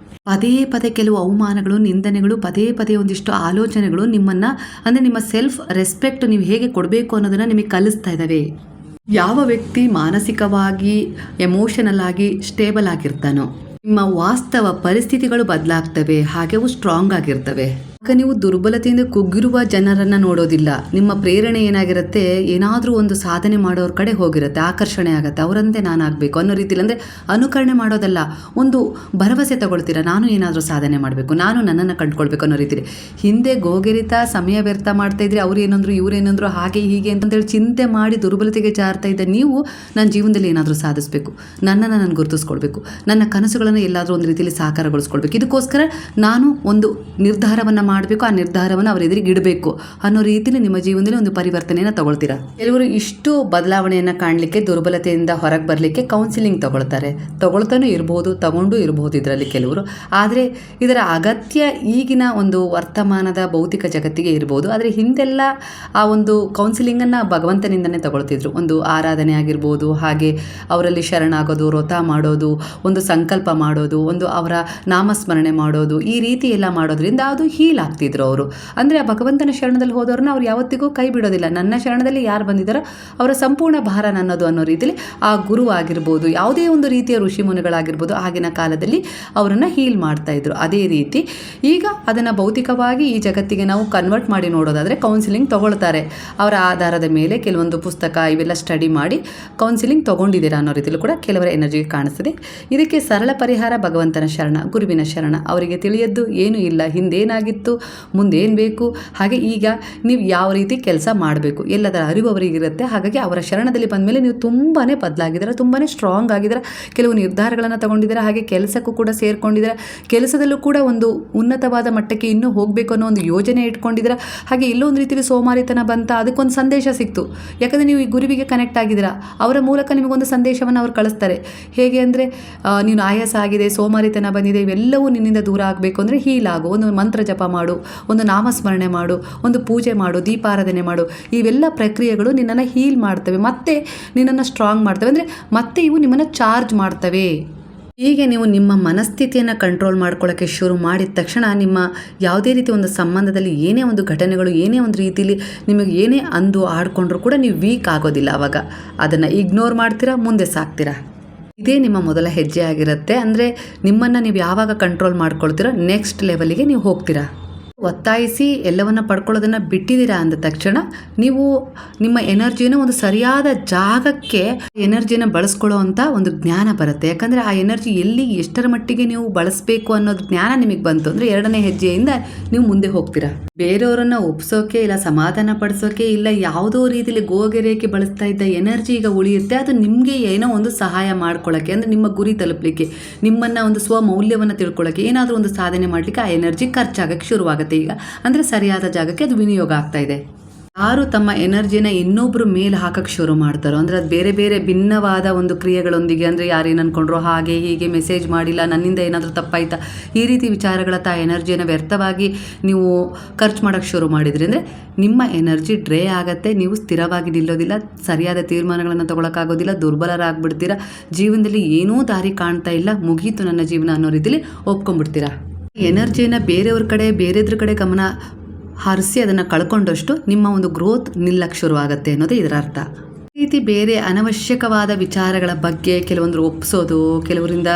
ಪದೇ ಪದೇ ಕೆಲವು ಅವಮಾನಗಳು, ನಿಂದನೆಗಳು, ಪದೇ ಪದೇ ಒಂದಿಷ್ಟು ಆಲೋಚನೆಗಳು ನಿಮ್ಮನ್ನು, ಅಂದರೆ ನಿಮ್ಮ ಸೆಲ್ಫ್ ರೆಸ್ಪೆಕ್ಟ್ ನೀವು ಹೇಗೆ ಕೊಡಬೇಕು ಅನ್ನೋದನ್ನು ನಿಮಗೆ ಕಲಿಸ್ತಾ ಇದ್ದಾವೆ. ಯಾವ ವ್ಯಕ್ತಿ ಮಾನಸಿಕವಾಗಿ, ಎಮೋಷನಲ್ ಆಗಿ ಸ್ಟೇಬಲ್ ಆಗಿರ್ತಾನೋ, ನಿಮ್ಮ ವಾಸ್ತವ ಪರಿಸ್ಥಿತಿಗಳು ಬದಲಾಗ್ತವೆ, ಹಾಗೆ ಅವು ಸ್ಟ್ರಾಂಗ್ ಆಗಿರ್ತವೆ. ಆಗ ನೀವು ದುರ್ಬಲತೆಯಿಂದ ಕುಗ್ಗಿರುವ ಜನರನ್ನು ನೋಡೋದಿಲ್ಲ. ನಿಮ್ಮ ಪ್ರೇರಣೆ ಏನಾಗಿರುತ್ತೆ, ಏನಾದರೂ ಒಂದು ಸಾಧನೆ ಮಾಡೋರ ಕಡೆ ಹೋಗಿರುತ್ತೆ, ಆಕರ್ಷಣೆ ಆಗುತ್ತೆ, ಅವರಂತೆ ನಾನು ಆಗಬೇಕು ಅನ್ನೋ ರೀತಿಯಲ್ಲಿ. ಅಂದರೆ ಅನುಕರಣೆ ಮಾಡೋದಲ್ಲ, ಒಂದು ಭರವಸೆ ತಗೊಳ್ತೀರಾ, ನಾನು ಏನಾದರೂ ಸಾಧನೆ ಮಾಡಬೇಕು, ನಾನು ನನ್ನನ್ನು ಕಂಡುಕೊಳ್ಬೇಕು ಅನ್ನೋ ರೀತಿಯಲ್ಲಿ. ಹಿಂದೆ ಗೋಗೆರಿತಾ ಸಮಯ ವ್ಯರ್ಥ ಮಾಡ್ತಾ ಇದ್ರಿ, ಅವ್ರು ಏನಂದ್ರು ಇವ್ರೇನಂದ್ರು ಹಾಗೆ ಹೀಗೆ ಅಂತೇಳಿ ಚಿಂತೆ ಮಾಡಿ ದುರ್ಬಲತೆಗೆ ಜಾರ್ತಾ ಇದ್ದ ನೀವು, ನನ್ನ ಜೀವನದಲ್ಲಿ ಏನಾದರೂ ಸಾಧಿಸಬೇಕು, ನನ್ನನ್ನು ನಾನು ಗುರುತಿಸ್ಕೊಳ್ಬೇಕು, ನನ್ನ ಕನಸುಗಳನ್ನು ಎಲ್ಲಾದರೂ ಒಂದು ರೀತಿಯಲ್ಲಿ ಸಾಕಾರಗೊಳಿಸ್ಕೊಳ್ಬೇಕು, ಇದಕ್ಕೋಸ್ಕರ ನಾನು ಒಂದು ನಿರ್ಧಾರವನ್ನು ಮಾಡಬೇಕು, ಆ ನಿರ್ಧಾರವನ್ನು ಅವರ ಎದುರಿಗೆ ಇಡಬೇಕು ಅನ್ನೋ ರೀತಿಯಲ್ಲಿ ನಿಮ್ಮ ಜೀವನದಲ್ಲಿ ಒಂದು ಪರಿವರ್ತನೆಯನ್ನು ತಗೊಳ್ತೀರಾ. ಕೆಲವರು ಇಷ್ಟು ಬದಲಾವಣೆಯನ್ನು ಕಾಣಲಿಕ್ಕೆ, ದುರ್ಬಲತೆಯಿಂದ ಹೊರಗೆ ಬರಲಿಕ್ಕೆ ಕೌನ್ಸಿಲಿಂಗ್ ತಗೊಳ್ತಾನೂ ಇರ್ಬೋದು, ತಗೊಂಡು ಇರಬಹುದು ಇದರಲ್ಲಿ ಕೆಲವರು. ಆದರೆ ಇದರ ಅಗತ್ಯ ಈಗಿನ ಒಂದು ವರ್ತಮಾನದ ಭೌತಿಕ ಜಗತ್ತಿಗೆ ಇರ್ಬೋದು. ಆದರೆ ಹಿಂದೆಲ್ಲ ಆ ಒಂದು ಕೌನ್ಸಿಲಿಂಗನ್ನು ಭಗವಂತನಿಂದನೇ ತಗೊಳ್ತಿದ್ರು. ಒಂದು ಆರಾಧನೆ ಆಗಿರ್ಬೋದು, ಹಾಗೆ ಅವರಲ್ಲಿ ಶರಣಾಗೋದು, ವ್ರತ ಮಾಡೋದು, ಒಂದು ಸಂಕಲ್ಪ ಮಾಡೋದು, ಒಂದು ಅವರ ನಾಮಸ್ಮರಣೆ ಮಾಡೋದು, ಈ ರೀತಿ ಎಲ್ಲ ಮಾಡೋದ್ರಿಂದ ಅದು ಹೀಲ್ ಆಗ್ತಿದ್ರು ಅವರು. ಅಂದರೆ ಆ ಭಗವಂತನ ಶರಣದಲ್ಲಿ ಹೋದವ್ರನ್ನ ಅವ್ರು ಯಾವತ್ತಿಗೂ ಕೈ ಬಿಡೋದಿಲ್ಲ. ನನ್ನ ಶರಣದಲ್ಲಿ ಯಾರು ಬಂದಿದ್ದಾರೋ ಅವರ ಸಂಪೂರ್ಣ ಭಾರ ನನ್ನದು ಅನ್ನೋ ರೀತಿಯಲ್ಲಿ ಆ ಗುರು ಆಗಿರ್ಬೋದು, ಯಾವುದೇ ಒಂದು ರೀತಿಯ ಋಷಿ ಮುನಿಗಳಾಗಿರ್ಬೋದು, ಆಗಿನ ಕಾಲದಲ್ಲಿ ಅವರನ್ನು ಹೀಲ್ ಮಾಡ್ತಾ ಇದ್ರು. ಅದೇ ರೀತಿ ಈಗ ಅದನ್ನು ಭೌತಿಕವಾಗಿ ಈ ಜಗತ್ತಿಗೆ ನಾವು ಕನ್ವರ್ಟ್ ಮಾಡಿ ನೋಡೋದಾದರೆ ಕೌನ್ಸಿಲಿಂಗ್ ತಗೊಳ್ತಾರೆ. ಅವರ ಆಧಾರದ ಮೇಲೆ ಕೆಲವೊಂದು ಪುಸ್ತಕ ಇವೆಲ್ಲ ಸ್ಟಡಿ ಮಾಡಿ ಕೌನ್ಸಿಲಿಂಗ್ ತಗೊಂಡಿದ್ದೀರಾ ಅನ್ನೋ ರೀತಿಯಲ್ಲೂ ಕೂಡ ಕೆಲವರ ಎನರ್ಜಿಗೆ ಕಾಣಿಸ್ತದೆ. ಇದಕ್ಕೆ ಸರಳ ಪರಿಹಾರ ಭಗವಂತನ ಶರಣ, ಗುರುವಿನ ಶರಣ. ಅವರಿಗೆ ತಿಳಿಯದ್ದು ಏನೂ ಇಲ್ಲ, ಹಿಂದೇನಾಗಿತ್ತು ಏನಾಯಿತು, ಮುಂದೇನು ಬೇಕು, ಹಾಗೆ ಈಗ ನೀವು ಯಾವ ರೀತಿ ಕೆಲಸ ಮಾಡಬೇಕು ಎಲ್ಲದರ ಅರಿವು ಅವರಿಗಿರುತ್ತೆ. ಹಾಗಾಗಿ ಅವರ ಶರಣದಲ್ಲಿ ಬಂದಮೇಲೆ ನೀವು ತುಂಬಾ ಬದಲಾಗಿದ್ದೀರಾ, ತುಂಬಾ ಸ್ಟ್ರಾಂಗ್ ಆಗಿದ್ದೀರಾ, ಕೆಲವು ನಿರ್ಧಾರಗಳನ್ನು ತಗೊಂಡಿದ್ದೀರಾ, ಹಾಗೆ ಕೆಲಸಕ್ಕೂ ಕೂಡ ಸೇರಿಕೊಂಡಿದ್ದೀರಾ, ಕೆಲಸದಲ್ಲೂ ಕೂಡ ಒಂದು ಉನ್ನತವಾದ ಮಟ್ಟಕ್ಕೆ ಇನ್ನೂ ಹೋಗಬೇಕು ಅನ್ನೋ ಒಂದು ಯೋಜನೆ ಇಟ್ಕೊಂಡಿದ್ದೀರಾ. ಹಾಗೆ ಎಲ್ಲೋ ಒಂದು ರೀತಿಯಲ್ಲಿ ಸೋಮಾರಿತನ ಬಂತ, ಅದಕ್ಕೊಂದು ಸಂದೇಶ ಸಿಕ್ತು. ಯಾಕಂದರೆ ನೀವು ಈ ಗುರುವಿಗೆ ಕನೆಕ್ಟ್ ಆಗಿದ್ದೀರಾ, ಅವರ ಮೂಲಕ ನಿಮಗೊಂದು ಸಂದೇಶವನ್ನು ಅವ್ರು ಕಳಿಸ್ತಾರೆ. ಹೇಗೆ ಅಂದರೆ ನೀನು ಆಯಾಸ ಆಗಿದೆ, ಸೋಮಾರಿತನ ಬಂದಿದೆ, ಇವೆಲ್ಲವೂ ನಿನ್ನಿಂದ ದೂರ ಆಗಬೇಕು ಅಂದರೆ ಹೀಲ್ ಆಗು, ಒಂದು ಮಂತ್ರ ಜಪ ಮಾಡು, ಒಂದು ನಾಮಸ್ಮರಣೆ ಮಾಡು, ಒಂದು ಪೂಜೆ ಮಾಡು, ದೀಪಾರಾಧನೆ ಮಾಡು. ಇವೆಲ್ಲ ಪ್ರಕ್ರಿಯೆಗಳು ನಿನ್ನನ್ನು ಹೀಲ್ ಮಾಡ್ತವೆ, ಮತ್ತೆ ನಿನ್ನನ್ನು ಸ್ಟ್ರಾಂಗ್ ಮಾಡ್ತವೆ. ಅಂದರೆ ಮತ್ತೆ ಇವು ನಿಮ್ಮನ್ನು ಚಾರ್ಜ್ ಮಾಡ್ತವೆ. ಹೀಗೆ ನೀವು ನಿಮ್ಮ ಮನಸ್ಥಿತಿಯನ್ನು ಕಂಟ್ರೋಲ್ ಮಾಡ್ಕೊಳ್ಳೋಕ್ಕೆ ಶುರು ಮಾಡಿದ ತಕ್ಷಣ ನಿಮ್ಮ ಯಾವುದೇ ರೀತಿ ಒಂದು ಸಂಬಂಧದಲ್ಲಿ ಏನೇ ಒಂದು ಘಟನೆಗಳು, ಏನೇ ಒಂದು ರೀತಿಯಲ್ಲಿ ನಿಮಗೆ ಏನೇ ಅಂದು ಆಡ್ಕೊಂಡ್ರೂ ಕೂಡ ನೀವು ವೀಕ್ ಆಗೋದಿಲ್ಲ. ಆವಾಗ ಅದನ್ನು ಇಗ್ನೋರ್ ಮಾಡ್ತೀರಾ, ಮುಂದೆ ಸಾಕ್ತೀರಾ. ಇದೇ ನಿಮ್ಮ ಮೊದಲ ಹೆಜ್ಜೆ ಆಗಿರುತ್ತೆ. ಅಂದರೆ ನಿಮ್ಮನ್ನು ನೀವು ಯಾವಾಗ ಕಂಟ್ರೋಲ್ ಮಾಡ್ಕೊಳ್ತೀರೋ ನೆಕ್ಸ್ಟ್ ಲೆವೆಲಿಗೆ ನೀವು ಹೋಗ್ತೀರಾ. ಒತ್ತಾಯಿಸಿ ಎಲ್ಲವನ್ನು ಪಡ್ಕೊಳ್ಳೋದನ್ನು ಬಿಟ್ಟಿದ್ದೀರಾ ಅಂದ ತಕ್ಷಣ ನೀವು ನಿಮ್ಮ ಎನರ್ಜಿನ ಒಂದು ಸರಿಯಾದ ಜಾಗಕ್ಕೆ ಎನರ್ಜಿನ ಬಳಸ್ಕೊಳ್ಳೋ ಅಂತ ಒಂದು ಜ್ಞಾನ ಬರುತ್ತೆ. ಯಾಕಂದರೆ ಆ ಎನರ್ಜಿ ಎಲ್ಲಿ ಎಷ್ಟರ ಮಟ್ಟಿಗೆ ನೀವು ಬಳಸಬೇಕು ಅನ್ನೋದು ಜ್ಞಾನ ನಿಮಗೆ ಬಂತು ಅಂದರೆ ಎರಡನೇ ಹೆಜ್ಜೆಯಿಂದ ನೀವು ಮುಂದೆ ಹೋಗ್ತೀರಾ. ಬೇರೆಯವರನ್ನು ಒಪ್ಸೋಕೆ ಇಲ್ಲ ಸಮಾಧಾನ ಪಡಿಸೋಕೆ ಇಲ್ಲ ಯಾವುದೋ ರೀತಿಯಲ್ಲಿ ಗೋಗೆರೇಕೆ ಬಳಸ್ತಾ ಇದ್ದ ಎನರ್ಜಿ ಈಗ ಉಳಿಯುತ್ತೆ. ಅದು ನಿಮಗೆ ಏನೋ ಒಂದು ಸಹಾಯ ಮಾಡ್ಕೊಳ್ಳೋಕ್ಕೆ, ಅಂದರೆ ನಿಮ್ಮ ಗುರಿ ತಲುಪಲಿಕ್ಕೆ, ನಿಮ್ಮನ್ನು ಒಂದು ಸ್ವಮೌಲ್ಯವನ್ನು ತಿಳ್ಕೊಳ್ಳೋಕ್ಕೆ, ಏನಾದರೂ ಒಂದು ಸಾಧನೆ ಮಾಡಲಿಕ್ಕೆ ಆ ಎನರ್ಜಿ ಖರ್ಚಾಗಕ್ಕೆ ಶುರುವಾಗುತ್ತೆ. ಈಗ ಅಂದರೆ ಸರಿಯಾದ ಜಾಗಕ್ಕೆ ಅದು ವಿನಿಯೋಗ ಆಗ್ತಾ ಇದೆ. ಯಾರು ತಮ್ಮ ಎನರ್ಜಿನ ಇನ್ನೊಬ್ಬರು ಮೇಲೆ ಹಾಕಕ್ಕೆ ಶುರು ಮಾಡ್ತಾರೋ, ಅಂದರೆ ಅದು ಬೇರೆ ಬೇರೆ ಭಿನ್ನವಾದ ಒಂದು ಕ್ರಿಯೆಗಳೊಂದಿಗೆ, ಅಂದರೆ ಯಾರೇನು ಅಂದ್ಕೊಂಡ್ರು, ಹಾಗೆ ಹೀಗೆ ಮೆಸೇಜ್ ಮಾಡಿಲ್ಲ, ನನ್ನಿಂದ ಏನಾದರೂ ತಪ್ಪಾಯ್ತಾ, ಈ ರೀತಿ ವಿಚಾರಗಳ ಎನರ್ಜಿಯನ್ನು ವ್ಯರ್ಥವಾಗಿ ನೀವು ಖರ್ಚು ಮಾಡೋಕ್ಕೆ ಶುರು ಮಾಡಿದ್ರಿ ಅಂದರೆ ನಿಮ್ಮ ಎನರ್ಜಿ ಡ್ರೇ ಆಗುತ್ತೆ. ನೀವು ಸ್ಥಿರವಾಗಿ ನಿಲ್ಲೋದಿಲ್ಲ, ಸರಿಯಾದ ತೀರ್ಮಾನಗಳನ್ನು ತೊಗೊಳಕ್ಕಾಗೋದಿಲ್ಲ, ದುರ್ಬಲರಾಗ್ಬಿಡ್ತೀರಾ, ಜೀವನದಲ್ಲಿ ಏನೂ ದಾರಿ ಕಾಣ್ತಾ ಇಲ್ಲ, ಮುಗೀತು ನನ್ನ ಜೀವನ ಅನ್ನೋ ರೀತಿಯಲ್ಲಿ ಒಪ್ಕೊಂಡ್ಬಿಡ್ತೀರಾ. ಎನರ್ಜಿನ ಬೇರೆಯವ್ರ ಕಡೆ ಬೇರೆದ್ರ ಕಡೆ ಗಮನ ಹರಿಸಿ ಅದನ್ನು ಕಳ್ಕೊಂಡಷ್ಟು ನಿಮ್ಮ ಒಂದು ಗ್ರೋತ್ ನಿಲ್ಲಕ್ಕೆ ಶುರುವಾಗುತ್ತೆ ಅನ್ನೋದು ಇದರ ಅರ್ಥ. ಈ ರೀತಿ ಬೇರೆ ಅನವಶ್ಯಕವಾದ ವಿಚಾರಗಳ ಬಗ್ಗೆ ಕೆಲವೊಂದು ಒಪ್ಪಿಸೋದು, ಕೆಲವರಿಂದ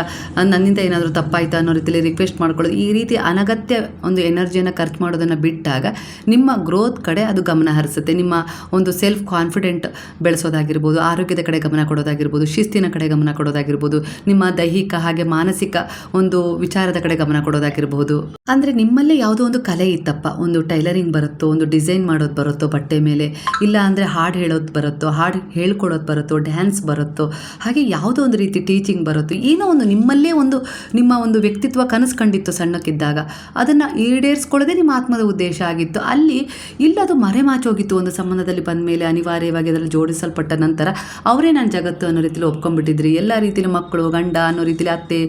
ನನ್ನಿಂದ ಏನಾದರೂ ತಪ್ಪಾಯ್ತಾ ಅನ್ನೋ ರೀತಿಯಲ್ಲಿ ರಿಕ್ವೆಸ್ಟ್ ಮಾಡ್ಕೊಳ್ಳೋದು, ಈ ರೀತಿ ಅನಗತ್ಯ ಒಂದು ಎನರ್ಜಿಯನ್ನು ಖರ್ಚು ಮಾಡೋದನ್ನು ಬಿಟ್ಟಾಗ ನಿಮ್ಮ ಗ್ರೋತ್ ಕಡೆ ಅದು ಗಮನ ಹರಿಸುತ್ತೆ. ನಿಮ್ಮ ಒಂದು ಸೆಲ್ಫ್ ಕಾನ್ಫಿಡೆಂಟ್ ಬೆಳೆಸೋದಾಗಿರ್ಬೋದು, ಆರೋಗ್ಯದ ಕಡೆ ಗಮನ ಕೊಡೋದಾಗಿರ್ಬೋದು, ಶಿಸ್ತಿನ ಕಡೆ ಗಮನ ಕೊಡೋದಾಗಿರ್ಬೋದು, ನಿಮ್ಮ ದೈಹಿಕ ಹಾಗೆ ಮಾನಸಿಕ ಒಂದು ವಿಚಾರದ ಕಡೆ ಗಮನ ಕೊಡೋದಾಗಿರ್ಬೋದು. ಅಂದರೆ ನಿಮ್ಮಲ್ಲೇ ಯಾವುದೋ ಒಂದು ಕಲೆ ಇತ್ತಪ್ಪ, ಒಂದು ಟೈಲರಿಂಗ್ ಬರುತ್ತೋ, ಒಂದು ಡಿಸೈನ್ ಮಾಡೋದು ಬರುತ್ತೋ ಬಟ್ಟೆ ಮೇಲೆ, ಇಲ್ಲ ಅಂದರೆ ಹಾಡು ಹೇಳೋದು ಬರುತ್ತೋ, ಹಾಡು ಹೇಳ್ಕೊಡೋದು ಬರುತ್ತೋ, ಡ್ಯಾನ್ಸ್ ಬರುತ್ತೋ, ಹಾಗೆ ಯಾವುದೋ ಒಂದು ರೀತಿ ಟೀಚಿಂಗ್ ಬರುತ್ತೋ, ಏನೋ ಒಂದು ನಿಮ್ಮಲ್ಲೇ ಒಂದು ನಿಮ್ಮ ಒಂದು ವ್ಯಕ್ತಿತ್ವ ಕನಸು ಕಂಡಿತ್ತು ಸಣ್ಣಕ್ಕಿದ್ದಾಗ, ಅದನ್ನು ಈಡೇರಿಸ್ಕೊಳ್ಳೋದೇ ನಿಮ್ಮ ಆತ್ಮದ ಉದ್ದೇಶ ಆಗಿತ್ತು. ಅಲ್ಲಿ ಇಲ್ಲದು ಮರೆಮಾಚೋಗಿತ್ತು. ಒಂದು ಸಂಬಂಧದಲ್ಲಿ ಬಂದ ಮೇಲೆ ಅನಿವಾರ್ಯವಾಗಿ ಅದರಲ್ಲಿ ಜೋಡಿಸಲ್ಪಟ್ಟ ನಂತರ ಅವರೇ ನನ್ನ ಜಗತ್ತು ಅನ್ನೋ ರೀತಿಯಲ್ಲಿ ಒಪ್ಕೊಂಡ್ಬಿಟ್ಟಿದ್ರಿ. ಎಲ್ಲ ರೀತಿಯಲ್ಲಿ ಮಕ್ಕಳು, ಗಂಡ ಅನ್ನೋ ರೀತಿಯಲ್ಲಿ, ಅತ್ತೆ